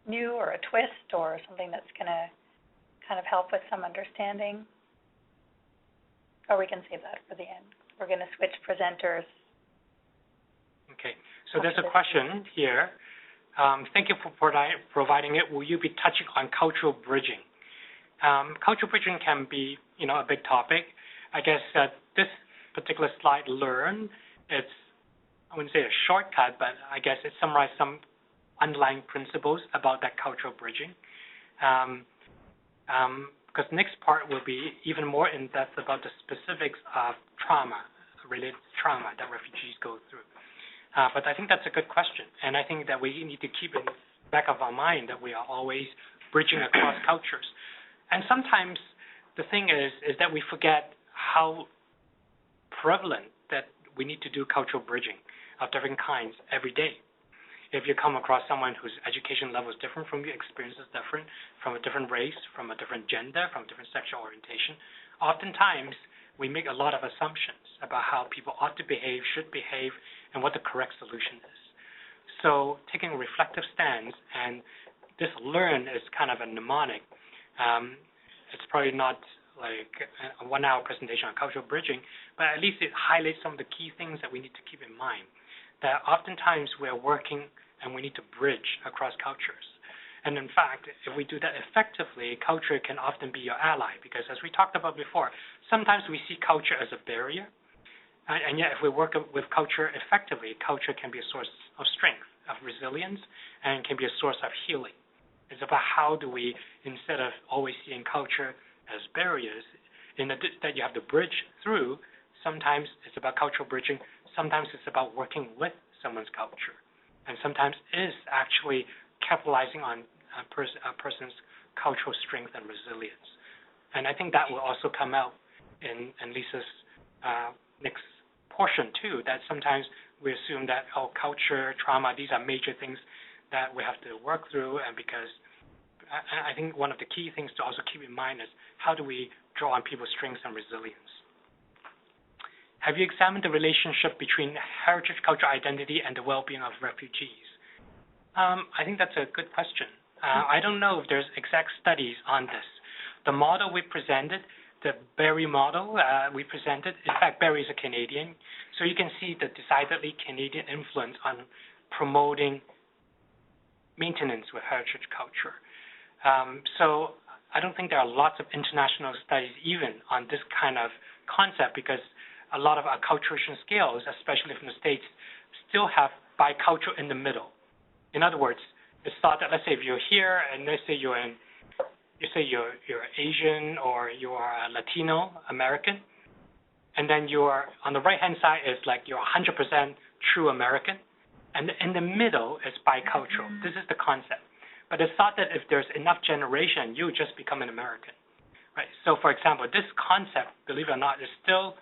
new or a twist or something that's going to kind of help with some understanding. Or we can save that for the end. We're going to switch presenters. Okay, so there's a question here. Thank you for providing it. Will you be touching on cultural bridging? Cultural bridging can be, a big topic. I guess this particular slide, Learn, it's, I wouldn't say a shortcut, but I guess it summarizes some underlying principles about that cultural bridging. Because next part will be even more in-depth about the specifics of related trauma that refugees go through. But I think that's a good question, and I think that we need to keep in the back of our mind that we are always bridging across cultures. And sometimes the thing is that we forget how prevalent that we need to do cultural bridging of different kinds every day. If you come across someone whose education level is different from you, experience is different, from a different race, from a different gender, from different sexual orientation, oftentimes we make a lot of assumptions about how people ought to behave, should behave, and what the correct solution is. So taking a reflective stance, and this Learn is kind of a mnemonic. It's probably not like a 1-hour presentation on cultural bridging, but at least it highlights some of the key things that we need to keep in mind, that oftentimes we're working and we need to bridge across cultures. And in fact, if we do that effectively, culture can often be your ally, because as we talked about before, sometimes we see culture as a barrier, and yet if we work with culture effectively, culture can be a source of strength, of resilience, and can be a source of healing. It's about how do we, instead of always seeing culture as barriers that you have to bridge through, sometimes it's about cultural bridging, sometimes it's about working with someone's culture, and sometimes it is actually capitalizing on a person's cultural strength and resilience. And I think that will also come out in Lisa's next portion too, that sometimes we assume that, culture, trauma, these are major things that we have to work through, and because I think one of the key things to also keep in mind is how do we draw on people's strengths and resilience. Have you examined the relationship between heritage cultural identity and the well-being of refugees? I think that's a good question. I don't know if there's exact studies on this. The model we presented, the Barry model we presented, in fact, Barry is a Canadian, so you can see the decidedly Canadian influence on promoting maintenance with heritage culture. So I don't think there are lots of international studies even on this kind of concept, because a lot of acculturation scales, especially from the States, still have bicultural in the middle. In other words, it's thought that, let's say if you're here and let's say you're Asian or you are Latino American, and then you're on the right-hand side is like you're 100% true American, and in the middle is bicultural. This is the concept. But it's thought that if there's enough generation, you just become an American, right? So, for example, this concept, believe it or not, is still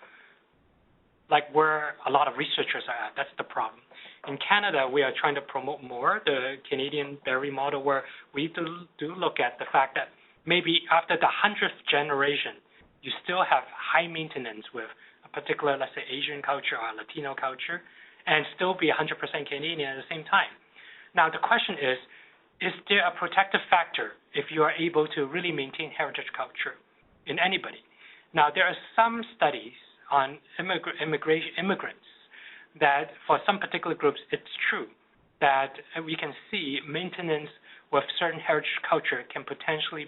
like where a lot of researchers are at. That's the problem. In Canada, we are trying to promote more the Canadian Barry model, where we do look at the fact that maybe after the 100th generation, you still have high maintenance with a particular, let's say, Asian culture or Latino culture, and still be 100% Canadian at the same time. Now, the question is there a protective factor if you are able to really maintain heritage culture in anybody? Now, there are some studies on immigrants that for some particular groups, it's true that we can see maintenance with certain heritage culture can potentially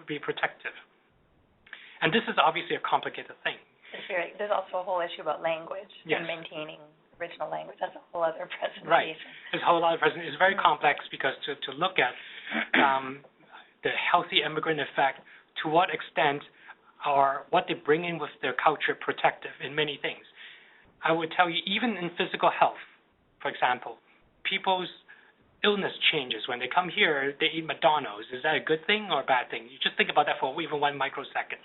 be protective. And this is obviously a complicated thing. There's also a whole issue about language and maintaining original language. That's a whole other presentation. Right. It's a whole other presentation. It's very complex because to look at the healthy immigrant effect, to what extent are what they bring in with their culture protective in many things. I would tell you, even in physical health, for example, people's illness changes. When they come here, they eat McDonald's. Is that a good thing or a bad thing? You just think about that for even 1 microsecond,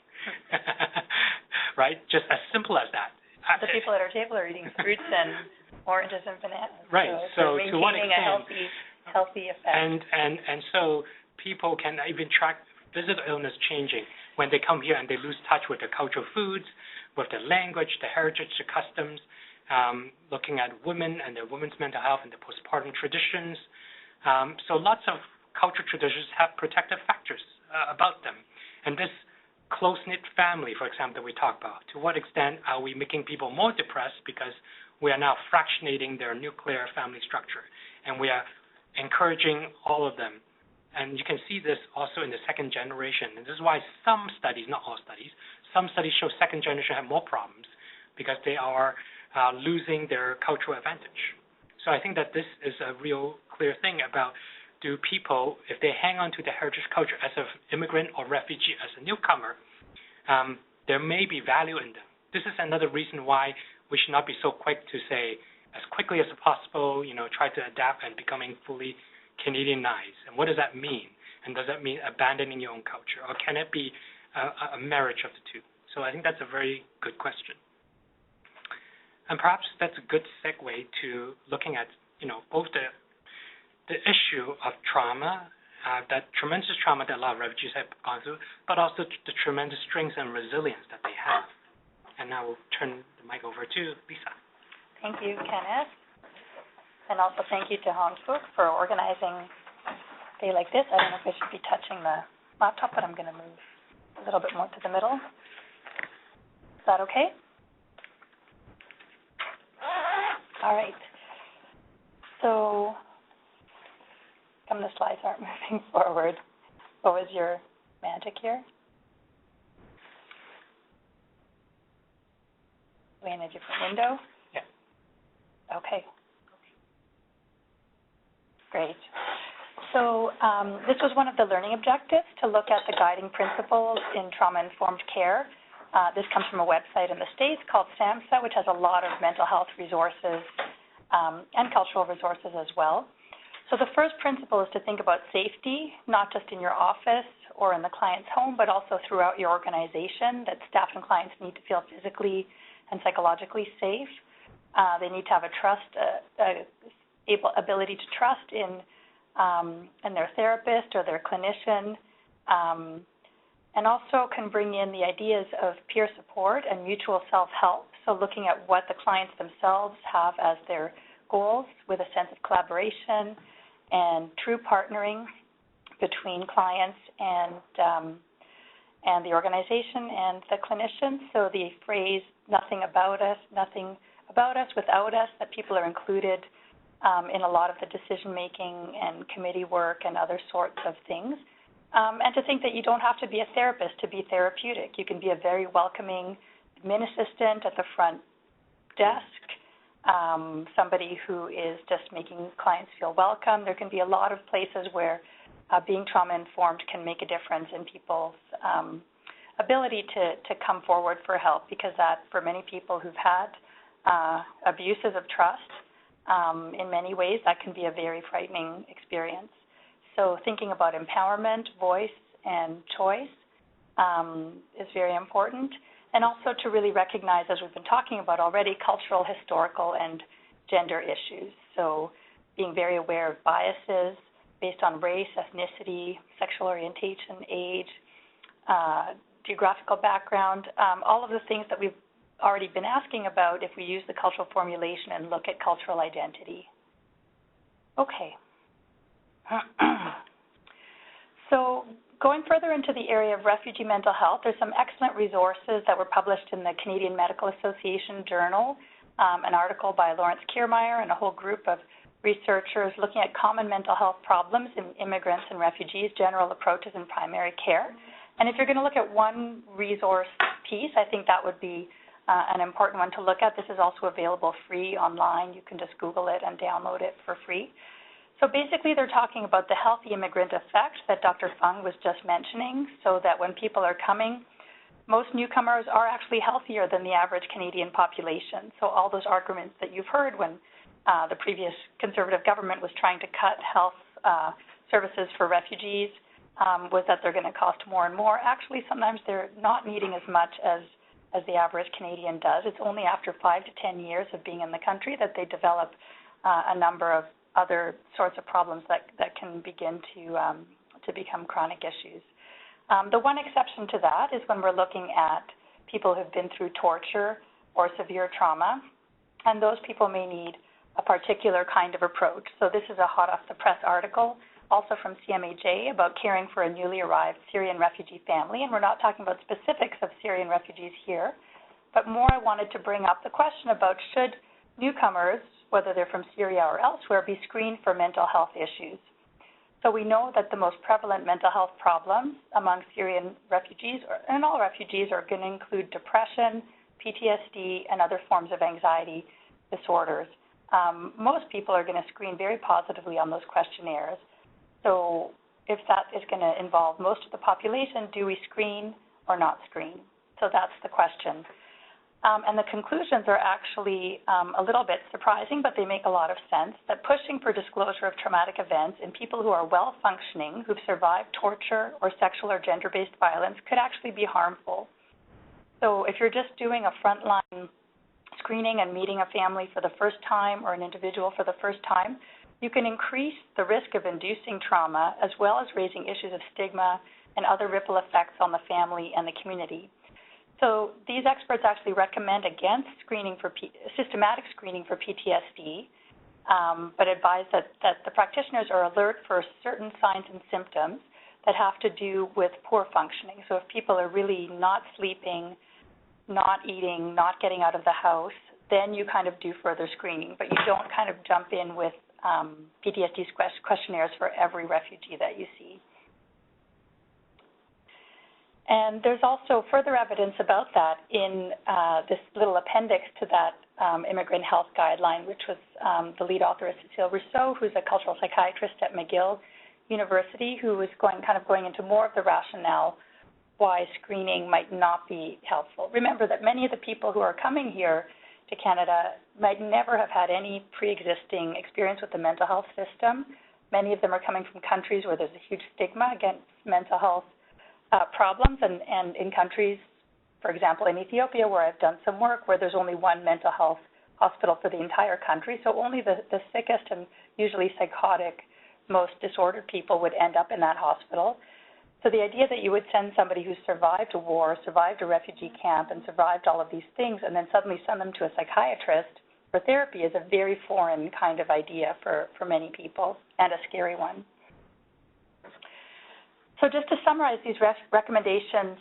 right? Just as simple as that. The people at our table are eating fruits and oranges and bananas. Right. So to what extent? Maintaining a healthy effect. And so people can even track visitor illness changing when they come here and they lose touch with their cultural foods, with the language, the heritage, the customs, looking at women and their women's mental health and the postpartum traditions. So lots of cultural traditions have protective factors about them. And this close-knit family, for example, that we talk about, to what extent are we making people more depressed because we are now fractionating their nuclear family structure, and we are encouraging all of them. And you can see this also in the second generation. And this is why some studies, not all studies, some studies show second generation have more problems because they are losing their cultural advantage. So I think that this is a real clear thing about, do people, if they hang on to the heritage culture as an immigrant or refugee, as a newcomer, there may be value in them. This is another reason why we should not be so quick to say, as quickly as possible, try to adapt and becoming fully Canadianized. And what does that mean? And does that mean abandoning your own culture? Or can it be a marriage of the two? So I think that's a very good question. And perhaps that's a good segue to looking at, both the issue of trauma, that tremendous trauma that a lot of refugees have gone through, but also the tremendous strength and resilience that they have. And now we'll turn the mic over to Lisa. Thank you, Kenneth. And also thank you to Hong Fook for organizing a day like this. I don't know if I should be touching the laptop, but I'm going to move a little bit more to the middle. Is that okay? All right. So, the slides aren't moving forward. What was your magic here? Are we in a different window? Yeah. Okay. Great. So this was one of the learning objectives, to look at the guiding principles in trauma-informed care. This comes from a website in the States called SAMHSA, which has a lot of mental health resources and cultural resources as well. So the first principle is to think about safety, not just in your office or in the client's home, but also throughout your organization, that staff and clients need to feel physically and psychologically safe. They need to have ability to trust in their therapist or their clinician, and also can bring in the ideas of peer support and mutual self-help, so looking at what the clients themselves have as their goals with a sense of collaboration and true partnering between clients and the organization and the clinician. So the phrase, nothing about us without us, that people are included in a lot of the decision-making and committee work and other sorts of things. And to think that you don't have to be a therapist to be therapeutic. You can be a very welcoming admin assistant at the front desk, somebody who is just making clients feel welcome. There can be a lot of places where being trauma-informed can make a difference in people's ability to come forward for help, because that, for many people who've had abuses of trust, in many ways, that can be a very frightening experience. So thinking about empowerment, voice, and choice is very important. And also to really recognize, as we've been talking about already, cultural, historical, and gender issues. So being very aware of biases based on race, ethnicity, sexual orientation, age, geographical background, all of the things that we've already been asking about if we use the cultural formulation and look at cultural identity. Okay. So going further into the area of refugee mental health, there's some excellent resources that were published in the Canadian Medical Association Journal, an article by Lawrence Kiermaier and a whole group of researchers looking at common mental health problems in immigrants and refugees, general approaches in primary care. And if you're going to look at one resource piece, I think that would be an important one to look at. This is also available free online. You can just Google it and download it for free. So basically, they're talking about the healthy immigrant effect that Dr. Fung was just mentioning, so that when people are coming, most newcomers are actually healthier than the average Canadian population. So all those arguments that you've heard when the previous Conservative government was trying to cut health services for refugees was that they're going to cost more and more. Actually, sometimes they're not needing as much as the average Canadian does. It's only after 5 to 10 years of being in the country that they develop a number of other sorts of problems that can begin to to become chronic issues. The one exception to that is when we're looking at people who've been through torture or severe trauma, and those people may need a particular kind of approach. So this is a hot-off-the-press article, also from CMAJ, about caring for a newly arrived Syrian refugee family, and we're not talking about specifics of Syrian refugees here, but more I wanted to bring up the question about should newcomers, whether they're from Syria or elsewhere, be screened for mental health issues. So we know that the most prevalent mental health problems among Syrian refugees, and all refugees, are going to include depression, PTSD, and other forms of anxiety disorders. Most people are going to screen very positively on those questionnaires. So if that is going to involve most of the population, do we screen or not screen? So that's the question. And the conclusions are actually a little bit surprising, but they make a lot of sense, that pushing for disclosure of traumatic events in people who are well-functioning, who've survived torture or sexual or gender-based violence, could actually be harmful. So if you're just doing a frontline screening and meeting a family for the first time or an individual for the first time, you can increase the risk of inducing trauma as well as raising issues of stigma and other ripple effects on the family and the community. So these experts actually recommend against systematic screening for PTSD, but advise that the practitioners are alert for certain signs and symptoms that have to do with poor functioning. So if people are really not sleeping, not eating, not getting out of the house, then you kind of do further screening, but you don't kind of jump in with PTSD questionnaires for every refugee that you see. And there's also further evidence about that in this little appendix to that immigrant health guideline, which was the lead author is Cecile Rousseau, who's a cultural psychiatrist at McGill University, who was going into more of the rationale why screening might not be helpful. Remember that many of the people who are coming here to Canada might never have had any pre-existing experience with the mental health system. Many of them are coming from countries where there's a huge stigma against mental health problems, and in countries, for example, in Ethiopia, where I've done some work, where there's only one mental health hospital for the entire country, so only the sickest and usually psychotic, most disordered people would end up in that hospital. So the idea that you would send somebody who survived a war, survived a refugee camp, and survived all of these things, and then suddenly send them to a psychiatrist for therapy is a very foreign kind of idea for many people, and a scary one. So just to summarize these recommendations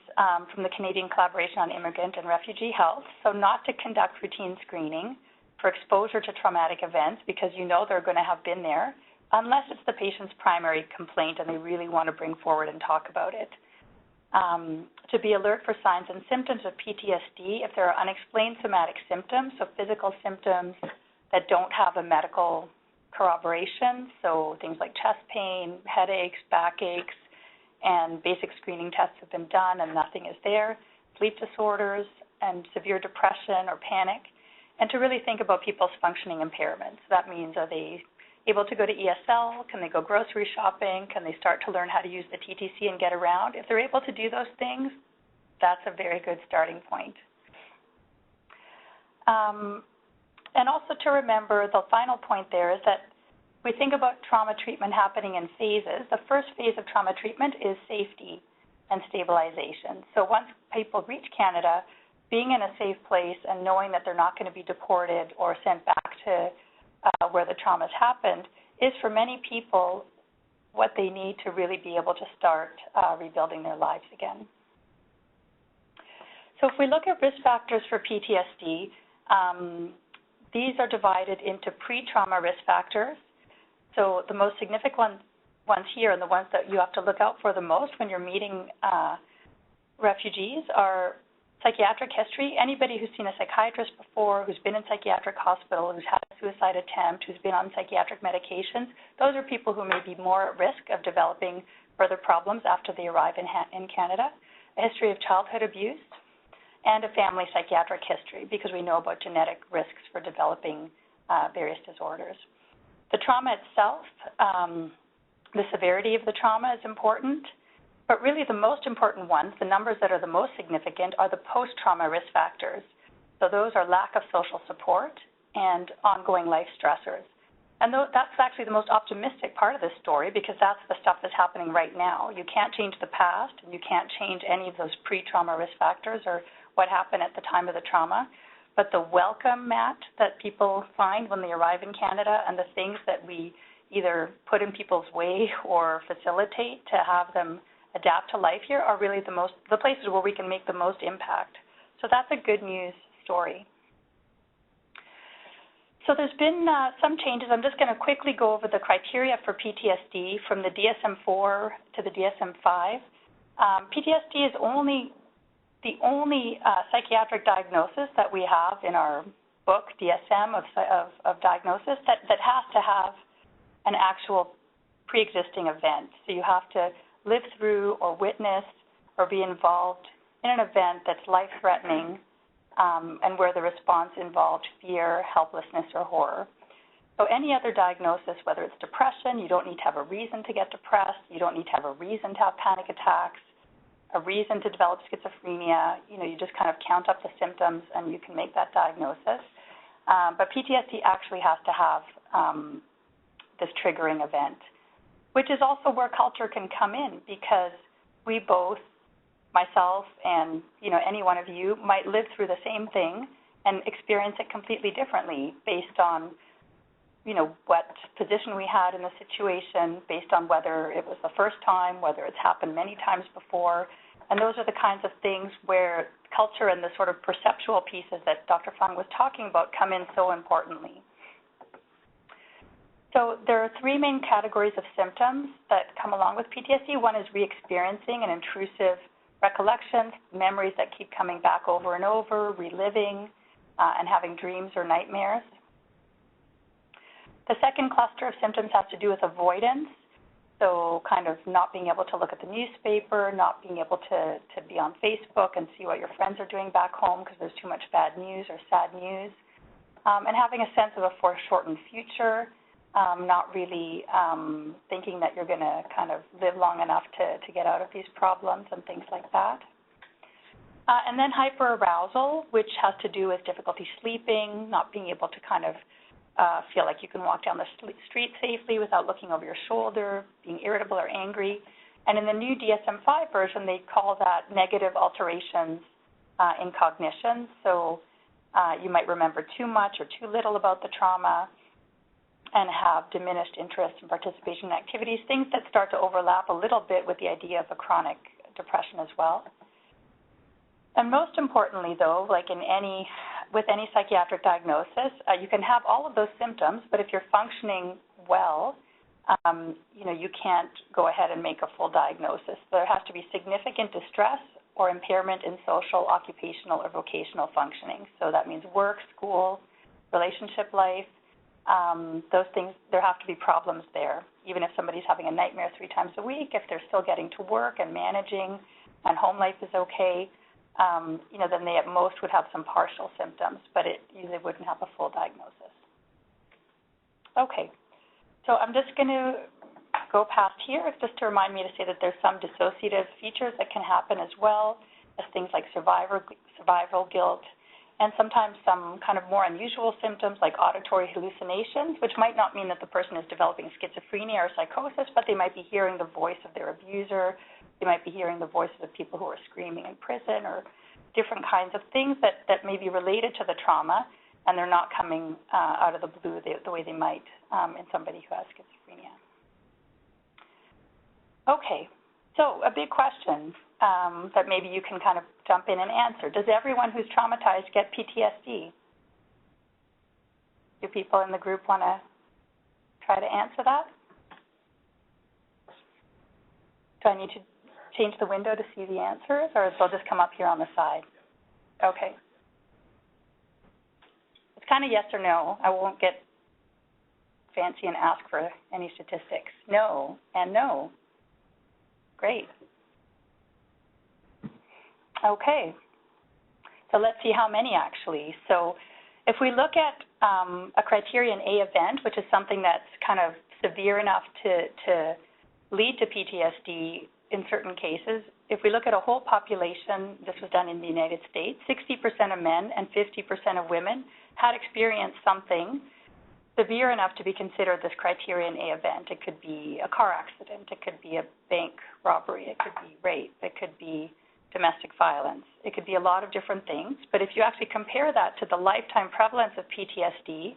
from the Canadian Collaboration on Immigrant and Refugee Health, so not to conduct routine screening for exposure to traumatic events, because you know they're going to have been there, unless it's the patient's primary complaint and they really want to bring forward and talk about it. To be alert for signs and symptoms of PTSD if there are unexplained somatic symptoms, so physical symptoms that don't have a medical corroboration, so things like chest pain, headaches, backaches, and basic screening tests have been done and nothing is there, sleep disorders, and severe depression or panic, and to really think about people's functioning impairments. That means, are they able to go to ESL? Can they go grocery shopping? Can they start to learn how to use the TTC and get around? If they're able to do those things, that's a very good starting point. And also to remember, the final point there is that we think about trauma treatment happening in phases. The first phase of trauma treatment is safety and stabilization. So once people reach Canada, being in a safe place and knowing that they're not going to be deported or sent back to where the trauma's happened is, for many people, what they need to really be able to start rebuilding their lives again. So if we look at risk factors for PTSD, these are divided into pre-trauma risk factors. So the most significant ones here, and the ones that you have to look out for the most when you're meeting refugees, are psychiatric history. Anybody who's seen a psychiatrist before, who's been in psychiatric hospital, who's had a suicide attempt, who's been on psychiatric medications, those are people who may be more at risk of developing further problems after they arrive in Canada. A history of childhood abuse, and a family psychiatric history, because we know about genetic risks for developing various disorders. The trauma itself, the severity of the trauma is important, but really the most important ones, the numbers that are the most significant, are the post-trauma risk factors. So those are lack of social support and ongoing life stressors. And that's actually the most optimistic part of this story, because that's the stuff that's happening right now. You can't change the past, and you can't change any of those pre-trauma risk factors or what happened at the time of the trauma. But the welcome mat that people find when they arrive in Canada, and the things that we either put in people's way or facilitate to have them adapt to life here, are really the places where we can make the most impact. So that's a good news story. So there's been some changes. I'm just going to quickly go over the criteria for PTSD from the DSM-4 to the DSM-5. PTSD is the only psychiatric diagnosis that we have in our book, DSM, of diagnosis that has to have an actual pre-existing event. So you have to live through or witness or be involved in an event that's life-threatening, and where the response involved fear, helplessness, or horror. So any other diagnosis, whether it's depression, you don't need to have a reason to get depressed, you don't need to have a reason to have panic attacks, a reason to develop schizophrenia. You just kind of count up the symptoms and you can make that diagnosis. But PTSD actually has to have this triggering event, which is also where culture can come in, because we both, myself and any one of you, might live through the same thing and experience it completely differently based on what position we had in the situation, based on whether it was the first time, whether it's happened many times before. And those are the kinds of things where culture and the sort of perceptual pieces that Dr. Fung was talking about come in so importantly. So there are three main categories of symptoms that come along with PTSD. One is re-experiencing an intrusive recollections, memories that keep coming back over and over, reliving, and having dreams or nightmares. The second cluster of symptoms has to do with avoidance, so kind of not being able to look at the newspaper, not being able to be on Facebook and see what your friends are doing back home because there's too much bad news or sad news, and having a sense of a foreshortened future, not really thinking that you're going to kind of live long enough to get out of these problems and things like that. And then hyperarousal, which has to do with difficulty sleeping, not being able to kind of feel like you can walk down the street safely without looking over your shoulder, being irritable or angry. And in the new DSM-5 version, they call that negative alterations in cognition. So you might remember too much or too little about the trauma, and have diminished interest and participation in activities, things that start to overlap a little bit with the idea of a chronic depression as well. And most importantly, though, like with any psychiatric diagnosis, you can have all of those symptoms, but if you're functioning well, you can't go ahead and make a full diagnosis. There has to be significant distress or impairment in social, occupational, or vocational functioning. So that means work, school, relationship life. Those things, there have to be problems there. Even if somebody's having a nightmare 3 times a week, if they're still getting to work and managing and home life is okay, then they at most would have some partial symptoms, but it usually wouldn't have a full diagnosis. Okay, so I'm just going to go past here just to remind me to say that there's some dissociative features that can happen as well, as things like survival guilt, and sometimes some kind of more unusual symptoms like auditory hallucinations, which might not mean that the person is developing schizophrenia or psychosis, but they might be hearing the voice of their abuser, they might be hearing the voices of people who are screaming in prison, or different kinds of things that may be related to the trauma, and they're not coming out of the blue the way they might in somebody who has schizophrenia. Okay, so a big question that maybe you can kind of jump in and answer. Does everyone who's traumatized get PTSD? Do people in the group want to try to answer that? Do I need to change the window to see the answers, or they'll just come up here on the side? Okay. It's kind of yes or no. I won't get fancy and ask for any statistics. No and no. Great. Okay. So let's see how many actually. So if we look at a criterion A event, which is something that's kind of severe enough to lead to PTSD in certain cases, if we look at a whole population, this was done in the United States, 60% of men and 50% of women had experienced something severe enough to be considered this criterion A event. It could be a car accident, it could be a bank robbery, it could be rape, it could be domestic violence. It could be a lot of different things, but if you actually compare that to the lifetime prevalence of PTSD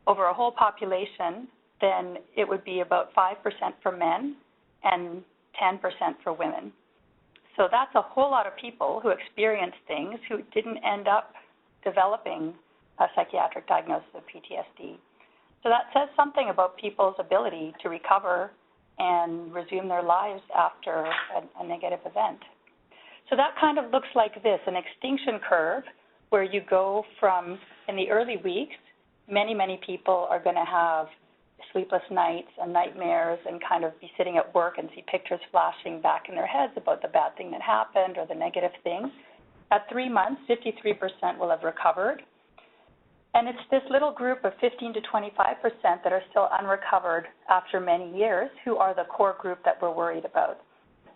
over a whole population, then it would be about 5% for men and 10% for women. So that's a whole lot of people who experienced things who didn't end up developing a psychiatric diagnosis of PTSD. So that says something about people's ability to recover and resume their lives after a negative event. So that kind of looks like this, an extinction curve where you go from, in the early weeks, many, many people are going to have sleepless nights and nightmares and kind of be sitting at work and see pictures flashing back in their heads about the bad thing that happened or the negative thing. At 3 months, 53% will have recovered. And it's this little group of 15 to 25% that are still unrecovered after many years who are the core group that we're worried about.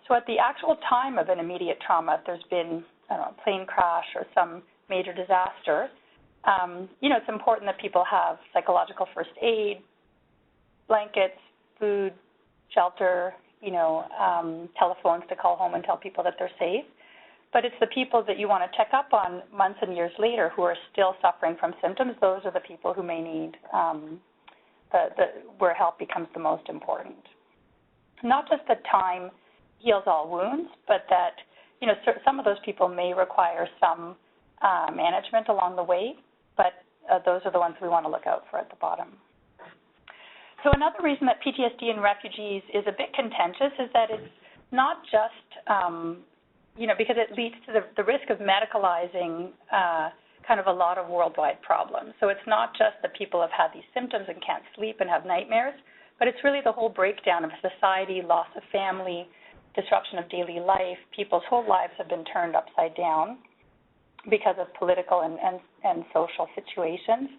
So at the actual time of an immediate trauma, if there's been, I don't know, a plane crash or some major disaster, it's important that people have psychological first aid, blankets, food, shelter, telephones to call home and tell people that they're safe. But it's the people that you want to check up on months and years later who are still suffering from symptoms. Those are the people who may need where help becomes the most important. Not just that time heals all wounds, but that some of those people may require some management along the way, but those are the ones we want to look out for at the bottom. So another reason that PTSD in refugees is a bit contentious is that it's not just, because it leads to the risk of medicalizing kind of a lot of worldwide problems. So it's not just that people have had these symptoms and can't sleep and have nightmares, but it's really the whole breakdown of society, loss of family, disruption of daily life. People's whole lives have been turned upside down because of political and social situations.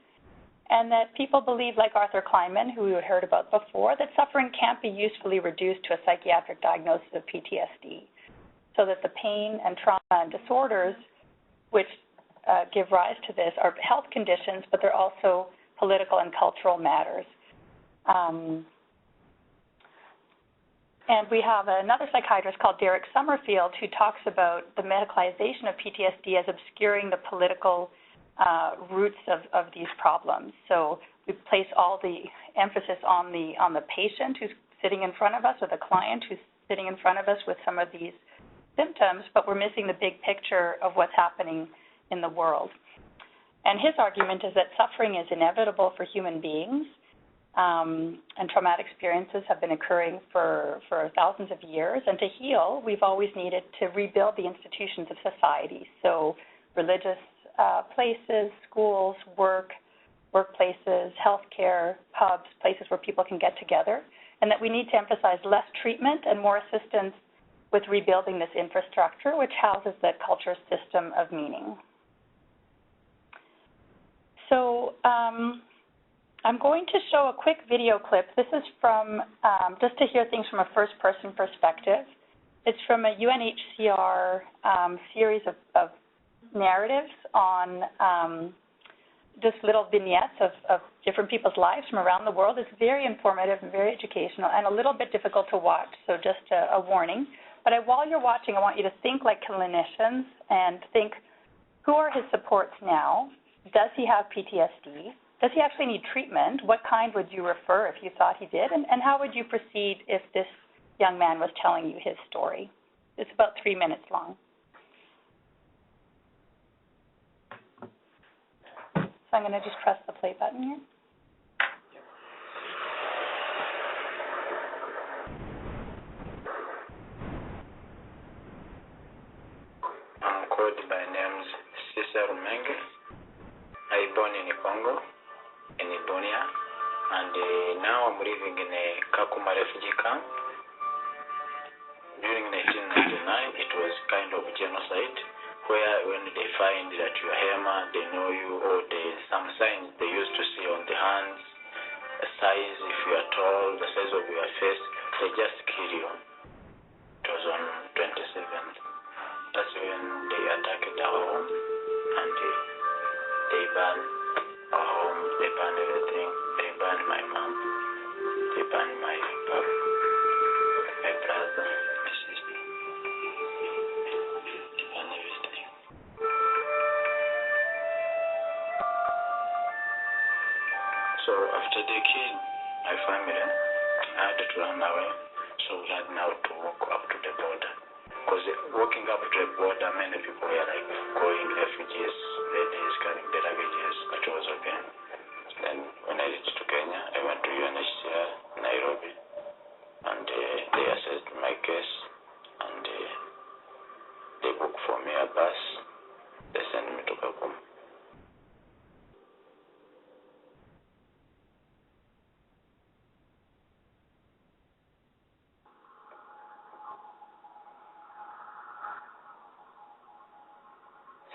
And that people believe, like Arthur Kleinman, who we heard about before, that suffering can't be usefully reduced to a psychiatric diagnosis of PTSD. So that the pain and trauma and disorders which give rise to this are health conditions, but they're also political and cultural matters. And we have another psychiatrist called Derek Summerfield who talks about the medicalization of PTSD as obscuring the political roots of these problems. So we place all the emphasis on the patient who's sitting in front of us or the client who's sitting in front of us with some of these symptoms, but we're missing the big picture of what's happening in the world. And his argument is that suffering is inevitable for human beings, and traumatic experiences have been occurring for thousands of years. And to heal, we've always needed to rebuild the institutions of society. So religious places, schools, workplaces, healthcare, pubs, places where people can get together, and that we need to emphasize less treatment and more assistance with rebuilding this infrastructure, which houses the culture system of meaning. So I'm going to show a quick video clip. This is from, just to hear things from a first-person perspective. It's from a UNHCR series of narratives on just little vignettes of different people's lives from around the world. It's very informative and very educational and a little bit difficult to watch, so just a warning. But while you're watching, I want you to think like clinicians and think, who are his supports now? Does he have PTSD? Does he actually need treatment? What kind would you refer if you thought he did? And how would you proceed if this young man was telling you his story? It's about 3 minutes long. So I'm going to just press the play button here. I'm called by names Cesar Menge. I born in Congo, in Bunia, and now I'm living in a Kakuma refugee camp. During 1999, it was kind of genocide, where when they find that you're Hema, they know you, or some signs they used to see on the hands, the size, if you are tall, the size of your face, they just kill you. It was on 27th. That's when they attacked our home, and they burn our home, they burn everything. They burned my mom. They burned my papa, my brother, my sister, and everything. So after they killed my family, I had to run away. So we had now to walk up to the border. Because walking up to the border, many people were like going refugees, ladies carrying the luggages, but it was okay. Then when I reached to Kenya, I went to UNHCR, Nairobi, and they assessed my case, and they booked for me a bus. They sent me to Kakuma.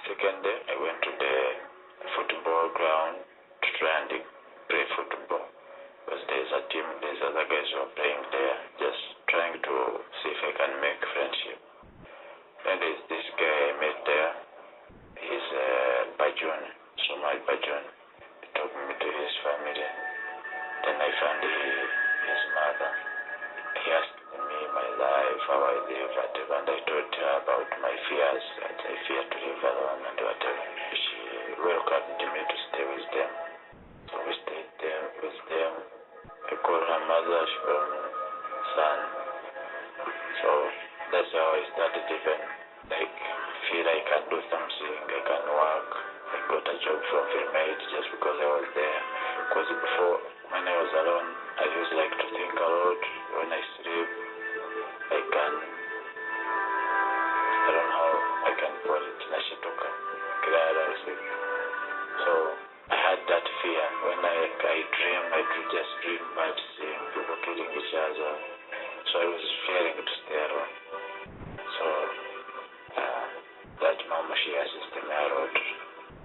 Second day, I went to the football ground to try and play football. Because there's a team, there's other guys who are playing there, just trying to see if I can make friendship. Then there's this guy I met there. He's Bajun, Somali Bajun. He took me to his family. Then I found his mother. He asked me my life, how I live, whatever, and I told her about my fears, that I fear to live alone and whatever. She welcomed me to stay with them. So we stayed there with them. I called her mother from son. So that's how I started even, like, feel I can do something, I can work. I got a job from Filmate just because I was there. Because before, when I was alone, I used like to think a lot. When I sleep, I don't know how I can put it, nashituka, kilala usiku. So I had that fear. When I dream, I could just dream bad, seeing people killing each other. So I was fearing to stay alone. So that mom, she assisted me a lot.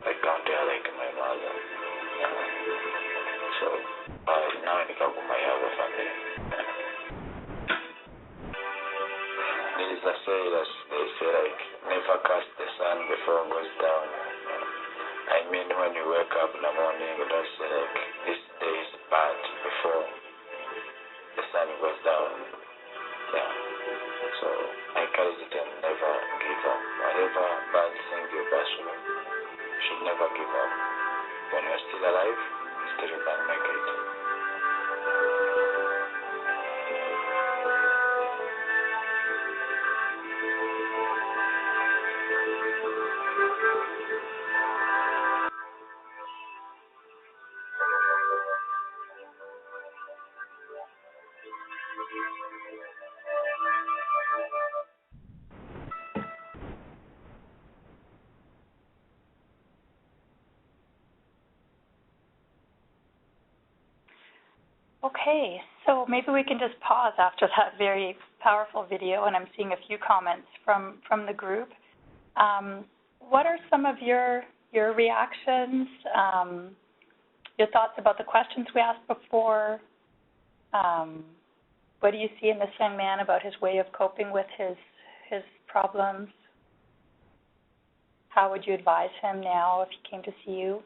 I count her like my mother. So now in Kakuma, I have a family. There is a say that they say like, never cast the sun before it goes down. I mean, when you wake up in the morning, you don't say like, this day is bad before the sun goes down. Yeah. So I encourage it and never give up. Whatever bad thing you pass through, you should never give up. When you're still alive, still you can make it. Okay, so maybe we can just pause after that very powerful video, and I'm seeing a few comments from the group. What are some of your reactions, your thoughts about the questions we asked before? What do you see in this young man about his way of coping with his problems? How would you advise him now if he came to see you?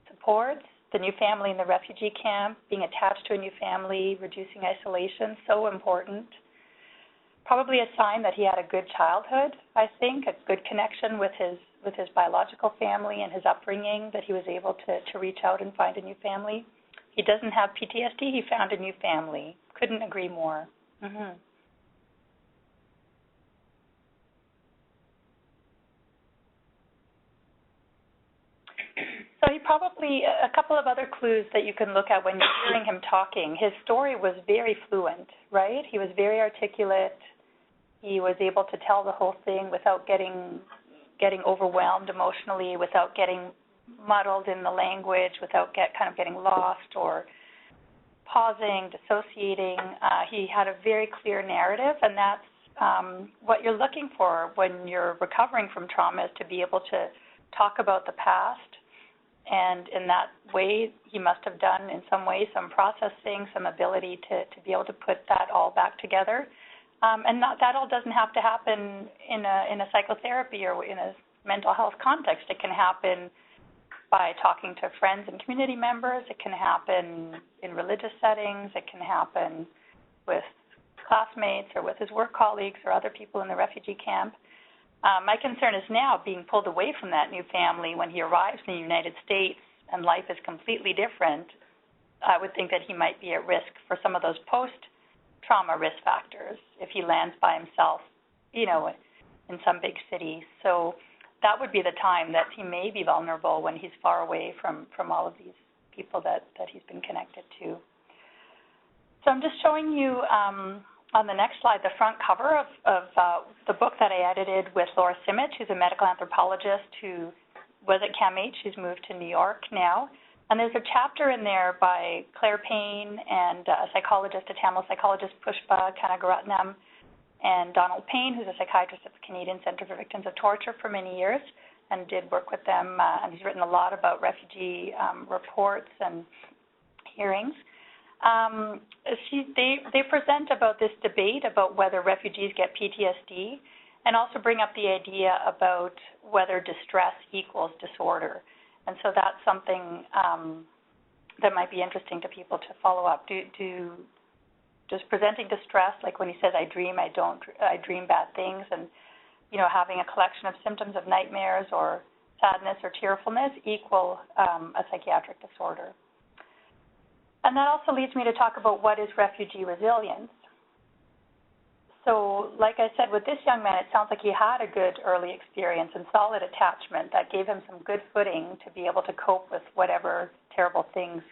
Supports, the new family in the refugee camp, being attached to a new family, reducing isolation, so important. Probably a sign that he had a good childhood, I think, a good connection with his biological family and his upbringing, that he was able to reach out and find a new family. He doesn't have PTSD, he found a new family. Couldn't agree more. Mm-hmm. So he probably, a couple of other clues that you can look at when you're hearing him talking. His story was very fluent, right? He was very articulate. He was able to tell the whole thing without getting overwhelmed emotionally, without getting muddled in the language, without getting lost or pausing, dissociating. He had a very clear narrative, and that's what you're looking for when you're recovering from trauma, is to be able to talk about the past. And in that way, he must have done, in some way, some processing, some ability to be able to put that all back together. And that all doesn't have to happen in a psychotherapy or in a mental health context. It can happen by talking to friends and community members. It can happen in religious settings. It can happen with classmates or with his work colleagues or other people in the refugee camp. My concern is now being pulled away from that new family when he arrives in the United States and life is completely different. I would think that he might be at risk for some of those post-trauma risk factors if he lands by himself, you know, in some big city. So that would be the time that he may be vulnerable when he's far away from all of these people that he's been connected to. So I'm just showing you on the next slide the front cover of the book that I edited with Laura Simic, who's a medical anthropologist who was at CAMH. She's moved to New York now. And there's a chapter in there by Claire Payne and a psychologist, a Tamil psychologist, Pushpa Kanagaratnam, and Donald Payne, who's a psychiatrist at the Canadian Centre for Victims of Torture for many years, and did work with them. And he's written a lot about refugee reports and hearings. They present about this debate about whether refugees get PTSD, and also bring up the idea about whether distress equals disorder. And so that's something that might be interesting to people to follow up. Does presenting distress, like when he says, I dream bad things, and, you know, having a collection of symptoms of nightmares or sadness or tearfulness equal a psychiatric disorder? And that also leads me to talk about what is refugee resilience. So, like I said, with this young man, it sounds like he had a good early experience and solid attachment that gave him some good footing to be able to cope with whatever terrible things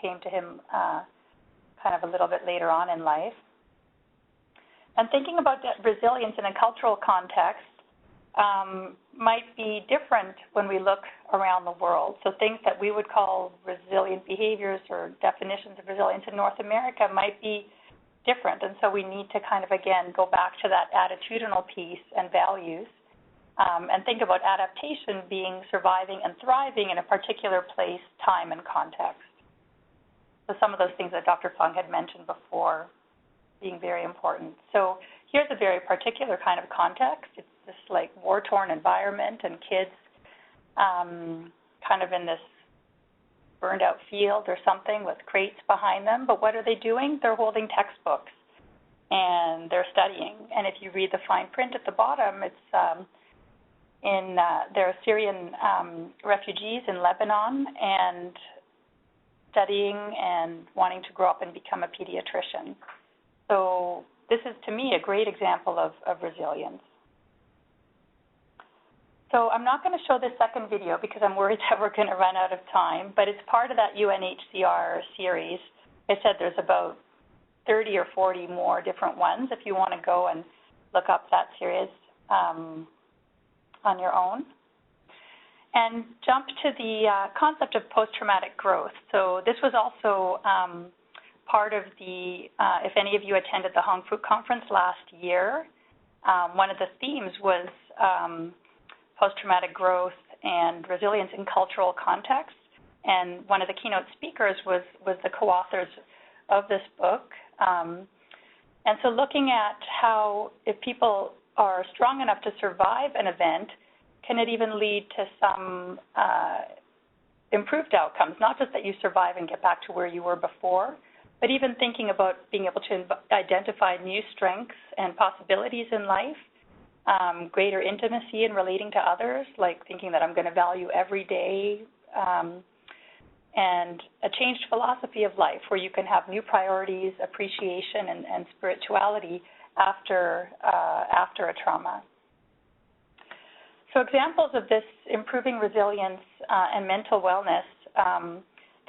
came to him kind of a little bit later on in life. And thinking about resilience in a cultural context might be different when we look around the world. So things that we would call resilient behaviors or definitions of resilience in North America might be different. And so we need to kind of, again, go back to that attitudinal piece and values and think about adaptation being surviving and thriving in a particular place, time, and context. So some of those things that Dr. Fung had mentioned before being very important. So here's a very particular kind of context. It's this like war-torn environment and kids kind of in this burned-out field or something with crates behind them. But what are they doing? They're holding textbooks and they're studying. And if you read the fine print at the bottom, it's they're Syrian refugees in Lebanon and studying and wanting to grow up and become a pediatrician. So this is, to me, a great example of resilience. So I'm not going to show this second video because I'm worried that we're going to run out of time, but it's part of that UNHCR series. I said there's about 30 or 40 more different ones if you want to go and look up that series on your own. And jump to the concept of post-traumatic growth. So this was also part of the, if any of you attended the Hong Fu conference last year, one of the themes was post-traumatic growth and resilience in cultural contexts. And one of the keynote speakers was the co-authors of this book. And so looking at how if people are strong enough to survive an event, can it even lead to some improved outcomes, not just that you survive and get back to where you were before, but even thinking about being able to identify new strengths and possibilities in life, greater intimacy in relating to others, like thinking that I'm going to value every day, and a changed philosophy of life where you can have new priorities, appreciation, and spirituality after a trauma. So examples of this improving resilience and mental wellness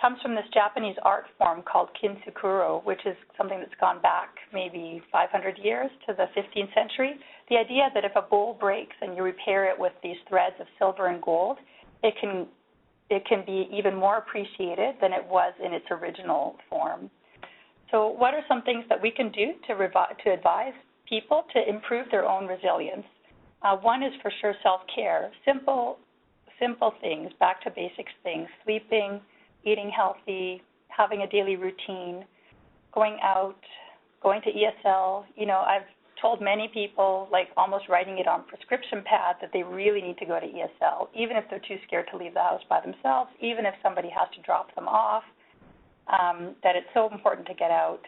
comes from this Japanese art form called kintsukuroi, which is something that's gone back maybe 500 years to the 15th century. The idea that if a bowl breaks and you repair it with these threads of silver and gold, it can be even more appreciated than it was in its original form. So what are some things that we can do to advise people to improve their own resilience? One is for sure self-care, simple things, back to basics things, sleeping, eating healthy, having a daily routine, going out, going to ESL. You know, I've told many people, like almost writing it on prescription pads, that they really need to go to ESL, even if they're too scared to leave the house by themselves, even if somebody has to drop them off, that it's so important to get out,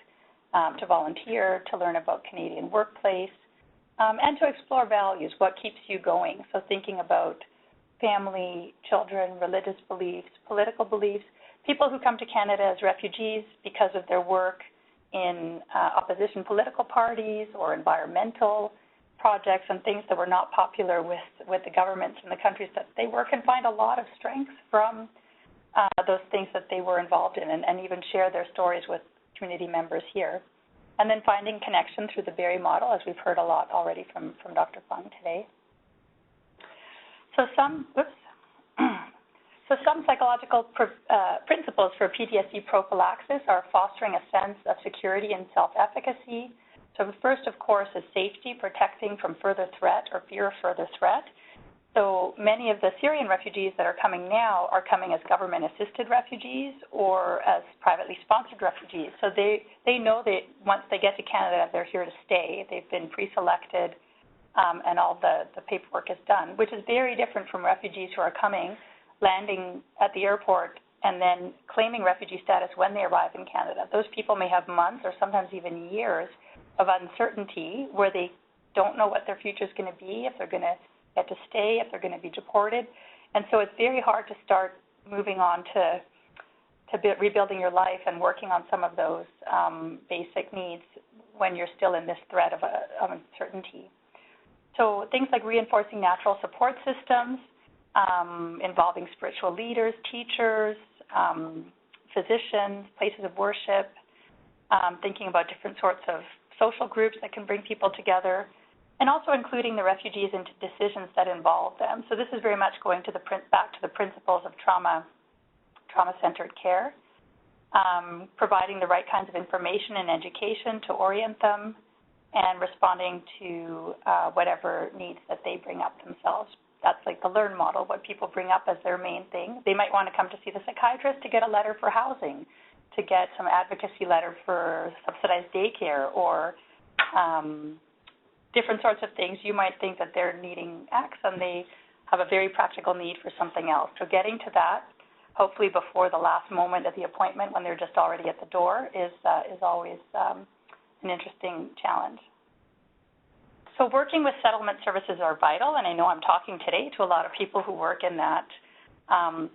to volunteer, to learn about Canadian workplace, and to explore values, what keeps you going. So thinking about family, children, religious beliefs, political beliefs, people who come to Canada as refugees because of their work in opposition political parties or environmental projects and things that were not popular with the governments in the countries that they work, and find a lot of strength from those things that they were involved in, and even share their stories with community members here. And then finding connection through the Berry model, as we've heard a lot already from Dr. Fung today. So some psychological principles for PTSD prophylaxis are fostering a sense of security and self-efficacy. So the first, of course, is safety, protecting from further threat or fear of further threat. So many of the Syrian refugees that are coming now are coming as government-assisted refugees or as privately sponsored refugees. So they know that once they get to Canada, they're here to stay. They've been pre-selected, and all the paperwork is done, which is very different from refugees who are coming, landing at the airport, and then claiming refugee status when they arrive in Canada. Those people may have months or sometimes even years of uncertainty where they don't know what their future is going to be, if they're going to get to stay, if they're going to be deported. And so it's very hard to start moving on to rebuilding your life and working on some of those basic needs when you're still in this threat of uncertainty. So things like reinforcing natural support systems, involving spiritual leaders, teachers, physicians, places of worship, thinking about different sorts of social groups that can bring people together, and also including the refugees into decisions that involve them. So this is very much going to back to the principles of trauma-centered care, providing the right kinds of information and education to orient them, and responding to whatever needs that they bring up themselves. That's like the LEARN model, what people bring up as their main thing. They might want to come to see the psychiatrist to get a letter for housing, to get some advocacy letter for subsidized daycare, or different sorts of things. You might think that they're needing X, and they have a very practical need for something else. So getting to that, hopefully before the last moment of the appointment when they're just already at the door, is always an interesting challenge. So working with settlement services are vital, and I know I'm talking today to a lot of people who work in that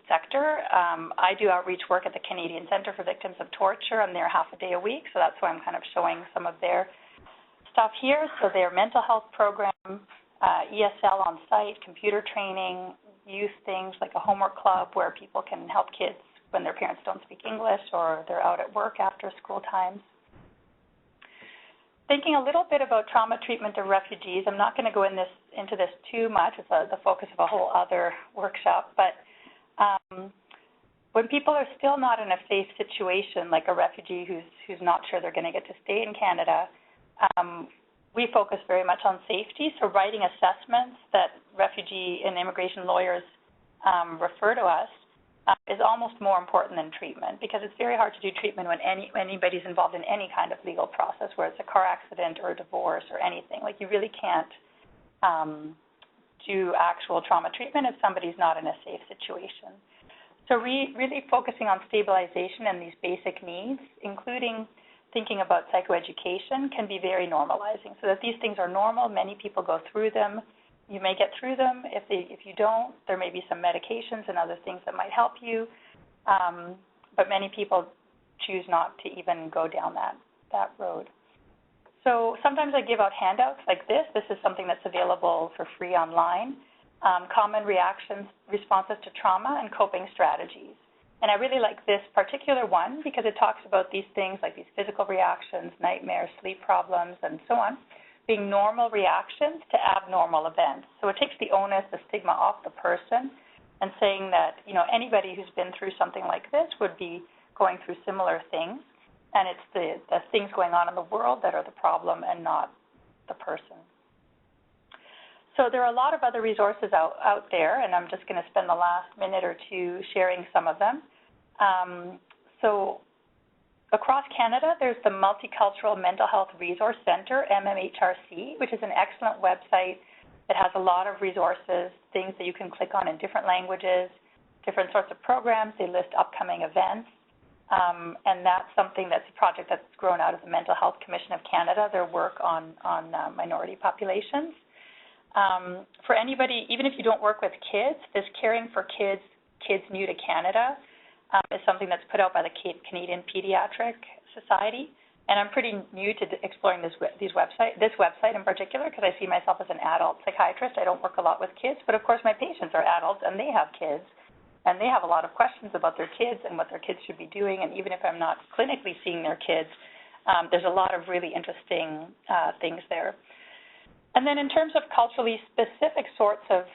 sector. I do outreach work at the Canadian Centre for Victims of Torture. I'm there half a day a week, so that's why I'm kind of showing some of their stuff here. So their mental health program, ESL on site, computer training, youth things like a homework club where people can help kids when their parents don't speak English or they're out at work after school times. Thinking a little bit about trauma treatment of refugees. I'm not going to go into this too much. It's the focus of a whole other workshop. But when people are still not in a safe situation, like a refugee who's not sure they're going to get to stay in Canada, we focus very much on safety. So writing assessments that refugee and immigration lawyers refer to us is almost more important than treatment, because it's very hard to do treatment when anybody's involved in any kind of legal process, where it's a car accident or a divorce or anything. Like, you really can't do actual trauma treatment if somebody's not in a safe situation. So really focusing on stabilization and these basic needs, including thinking about psychoeducation, can be very normalizing, so that these things are normal. Many people go through them. You may get through them. If you don't, there may be some medications and other things that might help you, but many people choose not to even go down that road. So sometimes I give out handouts like this. This is something that's available for free online. Common responses to trauma and coping strategies. And I really like this particular one because it talks about these things like these physical reactions, nightmares, sleep problems, and so on, being normal reactions to abnormal events. So it takes the onus, the stigma off the person, and saying that, anybody who's been through something like this would be going through similar things, and it's the things going on in the world that are the problem and not the person. So there are a lot of other resources out there, and I'm just going to spend the last minute or two sharing some of them. So Across Canada, there's the Multicultural Mental Health Resource Centre, MMHRC, which is an excellent website that has a lot of resources, things that you can click on in different languages, different sorts of programs. They list upcoming events. And that's something that's a project that's grown out of the Mental Health Commission of Canada, their work on minority populations. For anybody, even if you don't work with kids, this Caring for Kids, Kids New to Canada is something that's put out by the Canadian Pediatric Society. And I'm pretty new to exploring this website in particular, because I see myself as an adult psychiatrist. I don't work a lot with kids, but of course my patients are adults and they have kids. And they have a lot of questions about their kids and what their kids should be doing. And even if I'm not clinically seeing their kids, there's a lot of really interesting things there. And then in terms of culturally specific sorts of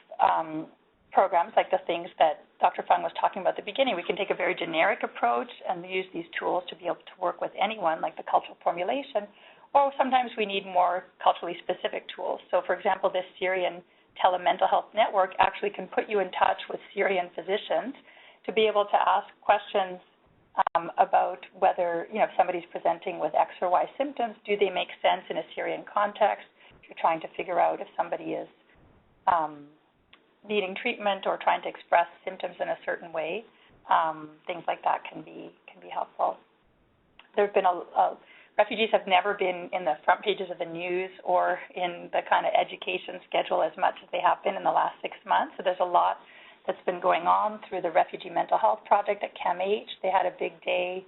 programs, like the things that Dr. Fung was talking about at the beginning, we can take a very generic approach and use these tools to be able to work with anyone, like the cultural formulation. Or sometimes we need more culturally specific tools. So for example, this Syrian telemental health network actually can put you in touch with Syrian physicians to be able to ask questions about whether, if somebody's presenting with X or Y symptoms, do they make sense in a Syrian context? If you're trying to figure out if somebody is needing treatment or trying to express symptoms in a certain way, things like that can be helpful. There have been refugees have never been in the front pages of the news or in the kind of education schedule as much as they have been in the last 6 months. So there's a lot that's been going on through the Refugee Mental Health Project at CAMH. They had a big day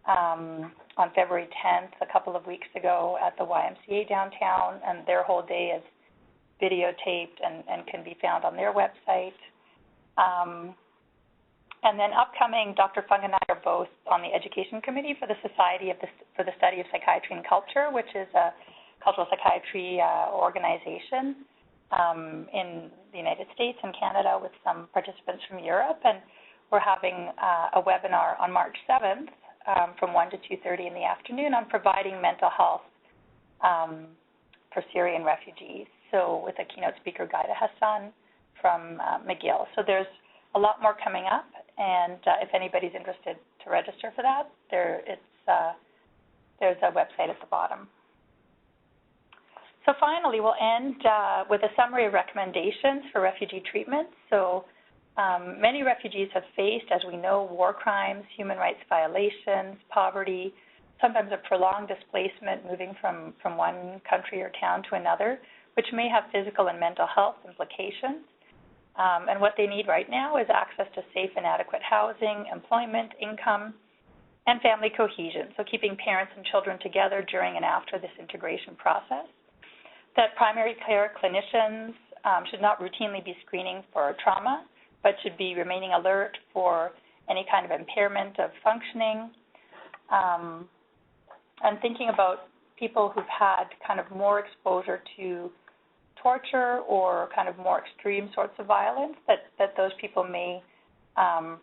on February 10th, a couple of weeks ago, at the YMCA downtown, and their whole day is videotaped and can be found on their website. And then upcoming, Dr. Fung and I are both on the Education Committee for the Society for the Study of Psychiatry and Culture, which is a cultural psychiatry organization in the United States and Canada with some participants from Europe. And we're having a webinar on March 7th from 1 to 2:30 in the afternoon on providing mental health for Syrian refugees. So with a keynote speaker, Gaida Hassan from McGill. So there's a lot more coming up, and if anybody's interested to register for that, there's a website at the bottom. So finally, we'll end with a summary of recommendations for refugee treatment. So many refugees have faced, as we know, war crimes, human rights violations, poverty, sometimes a prolonged displacement moving from one country or town to another, which may have physical and mental health implications. And what they need right now is access to safe and adequate housing, employment, income, and family cohesion, so keeping parents and children together during and after this integration process. That primary care clinicians should not routinely be screening for trauma, but should be remaining alert for any kind of impairment of functioning, and thinking about people who've had kind of more exposure to torture or kind of more extreme sorts of violence, that those people may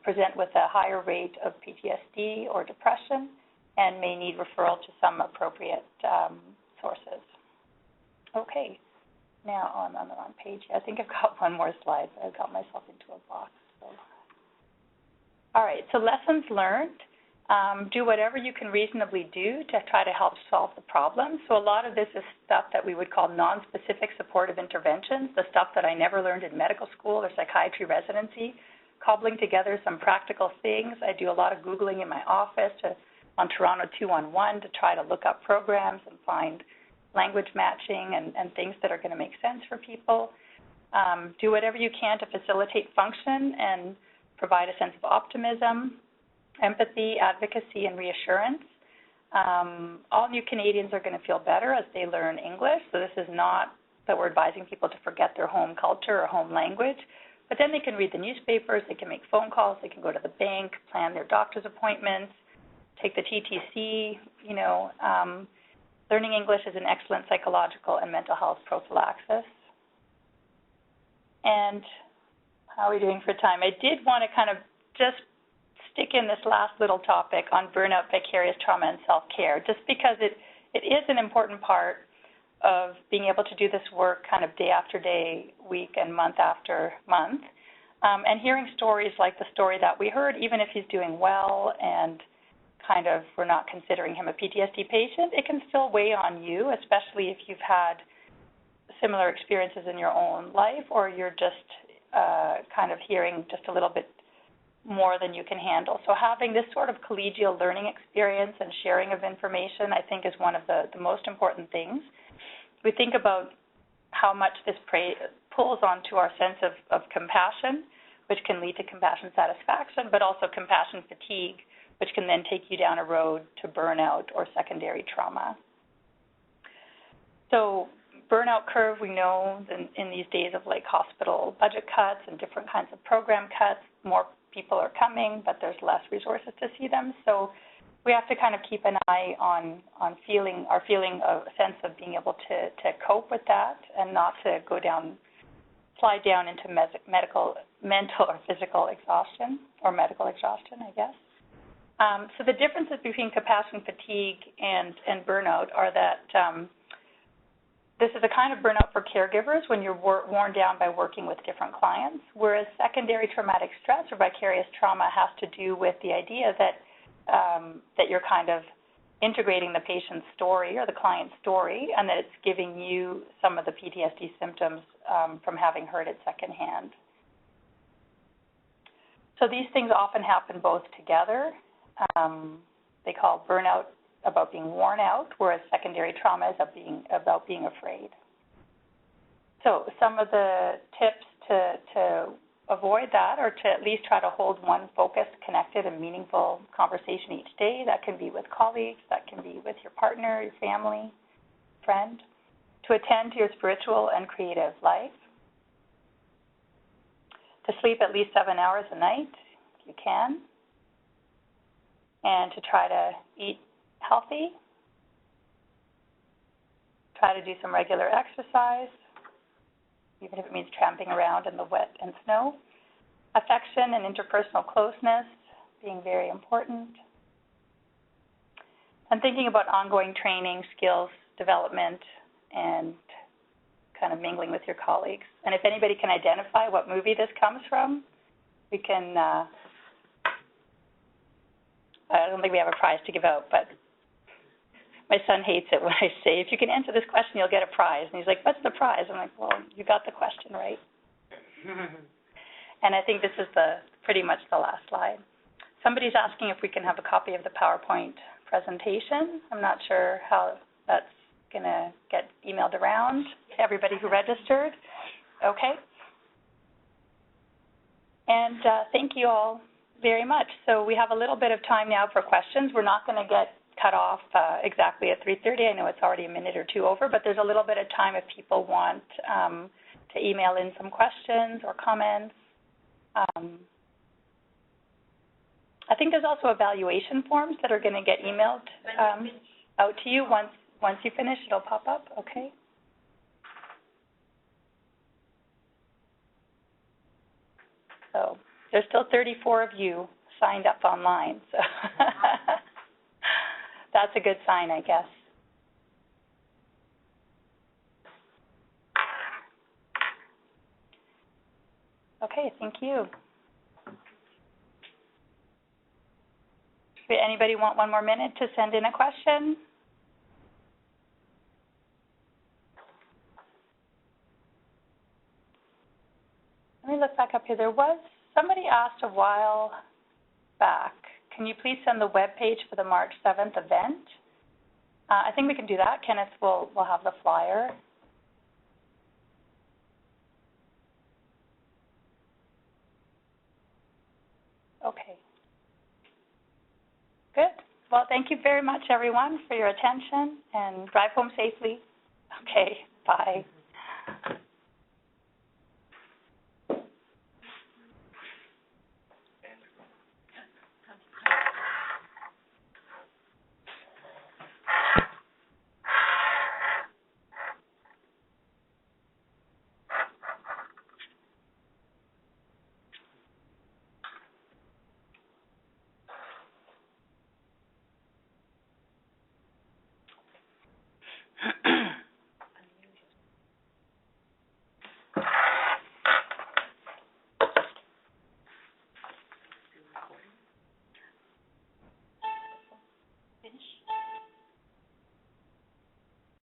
present with a higher rate of PTSD or depression and may need referral to some appropriate sources. Okay, now on the wrong page. I think I've got one more slide, but I've got myself into a box. So. All right, so lessons learned. Do whatever you can reasonably do to try to help solve the problem. So a lot of this is stuff that we would call non-specific supportive interventions, the stuff that I never learned in medical school or psychiatry residency, cobbling together some practical things. I do a lot of Googling in my office on Toronto 211 to try to look up programs and find language matching and things that are going to make sense for people. Do whatever you can to facilitate function and provide a sense of optimism, empathy, advocacy, and reassurance. All new Canadians are going to feel better as they learn English, so this is not that we're advising people to forget their home culture or home language, but then they can read the newspapers, they can make phone calls, they can go to the bank, plan their doctor's appointments, take the TTC. Learning English is an excellent psychological and mental health prophylaxis. And how are we doing for time? I did want to kind of just stick in this last little topic on burnout, vicarious trauma, and self-care, just because it is an important part of being able to do this work kind of day after day, week, and month after month. And hearing stories like the story that we heard, even if he's doing well and we're not considering him a PTSD patient, it can still weigh on you, especially if you've had similar experiences in your own life, or you're just kind of hearing just a little bit more than you can handle. So having this sort of collegial learning experience and sharing of information, I think, is one of the most important things. We think about how much this pulls onto our sense of compassion, which can lead to compassion satisfaction, but also compassion fatigue, which can then take you down a road to burnout or secondary trauma. So burnout curve, we know in these days of like hospital budget cuts and different kinds of program cuts, more people are coming, but there's less resources to see them. So we have to kind of keep an eye on feeling a sense of being able to cope with that and not to slide down into mental or physical exhaustion, or medical exhaustion, I guess. So the differences between compassion fatigue and burnout are that this is a kind of burnout for caregivers when you're worn down by working with different clients, whereas secondary traumatic stress or vicarious trauma has to do with the idea that you're kind of integrating the patient's story or the client's story, and that it's giving you some of the PTSD symptoms from having heard it secondhand. So these things often happen both together. They call burnout about being worn out, whereas secondary trauma is about being afraid. So some of the tips to avoid that, or to at least try to hold one focused, connected, and meaningful conversation each day. That can be with colleagues, that can be with your partner, your family, friend. To attend to your spiritual and creative life. To sleep at least 7 hours a night, if you can. And to try to eat healthy. Try to do some regular exercise, even if it means tramping around in the wet and snow. Affection and interpersonal closeness being very important. And thinking about ongoing training, skills development, and kind of mingling with your colleagues. And if anybody can identify what movie this comes from, we can, I don't think we have a prize to give out, but my son hates it when I say, if you can answer this question, you'll get a prize. And he's like, what's the prize? I'm like, well, you got the question right. And I think this is pretty much the last slide. Somebody's asking if we can have a copy of the PowerPoint presentation. I'm not sure how that's going to get emailed around to everybody who registered. Okay. And thank you all very much. So we have a little bit of time now for questions. We're not going to get cut off exactly at 3:30. I know it's already a minute or two over, but there's a little bit of time if people want to email in some questions or comments. I think there's also evaluation forms that are going to get emailed out to you. Once you finish, it'll pop up, okay? So there's still 34 of you signed up online, so that's a good sign, I guess. Okay, thank you. Anybody want one more minute to send in a question? Let me look back up here. There was somebody asked a while back, can you please send the web page for the March 7th event? I think we can do that. Kenneth will have the flyer. Okay. Good. Well, thank you very much, everyone, for your attention, and drive home safely. Okay, bye.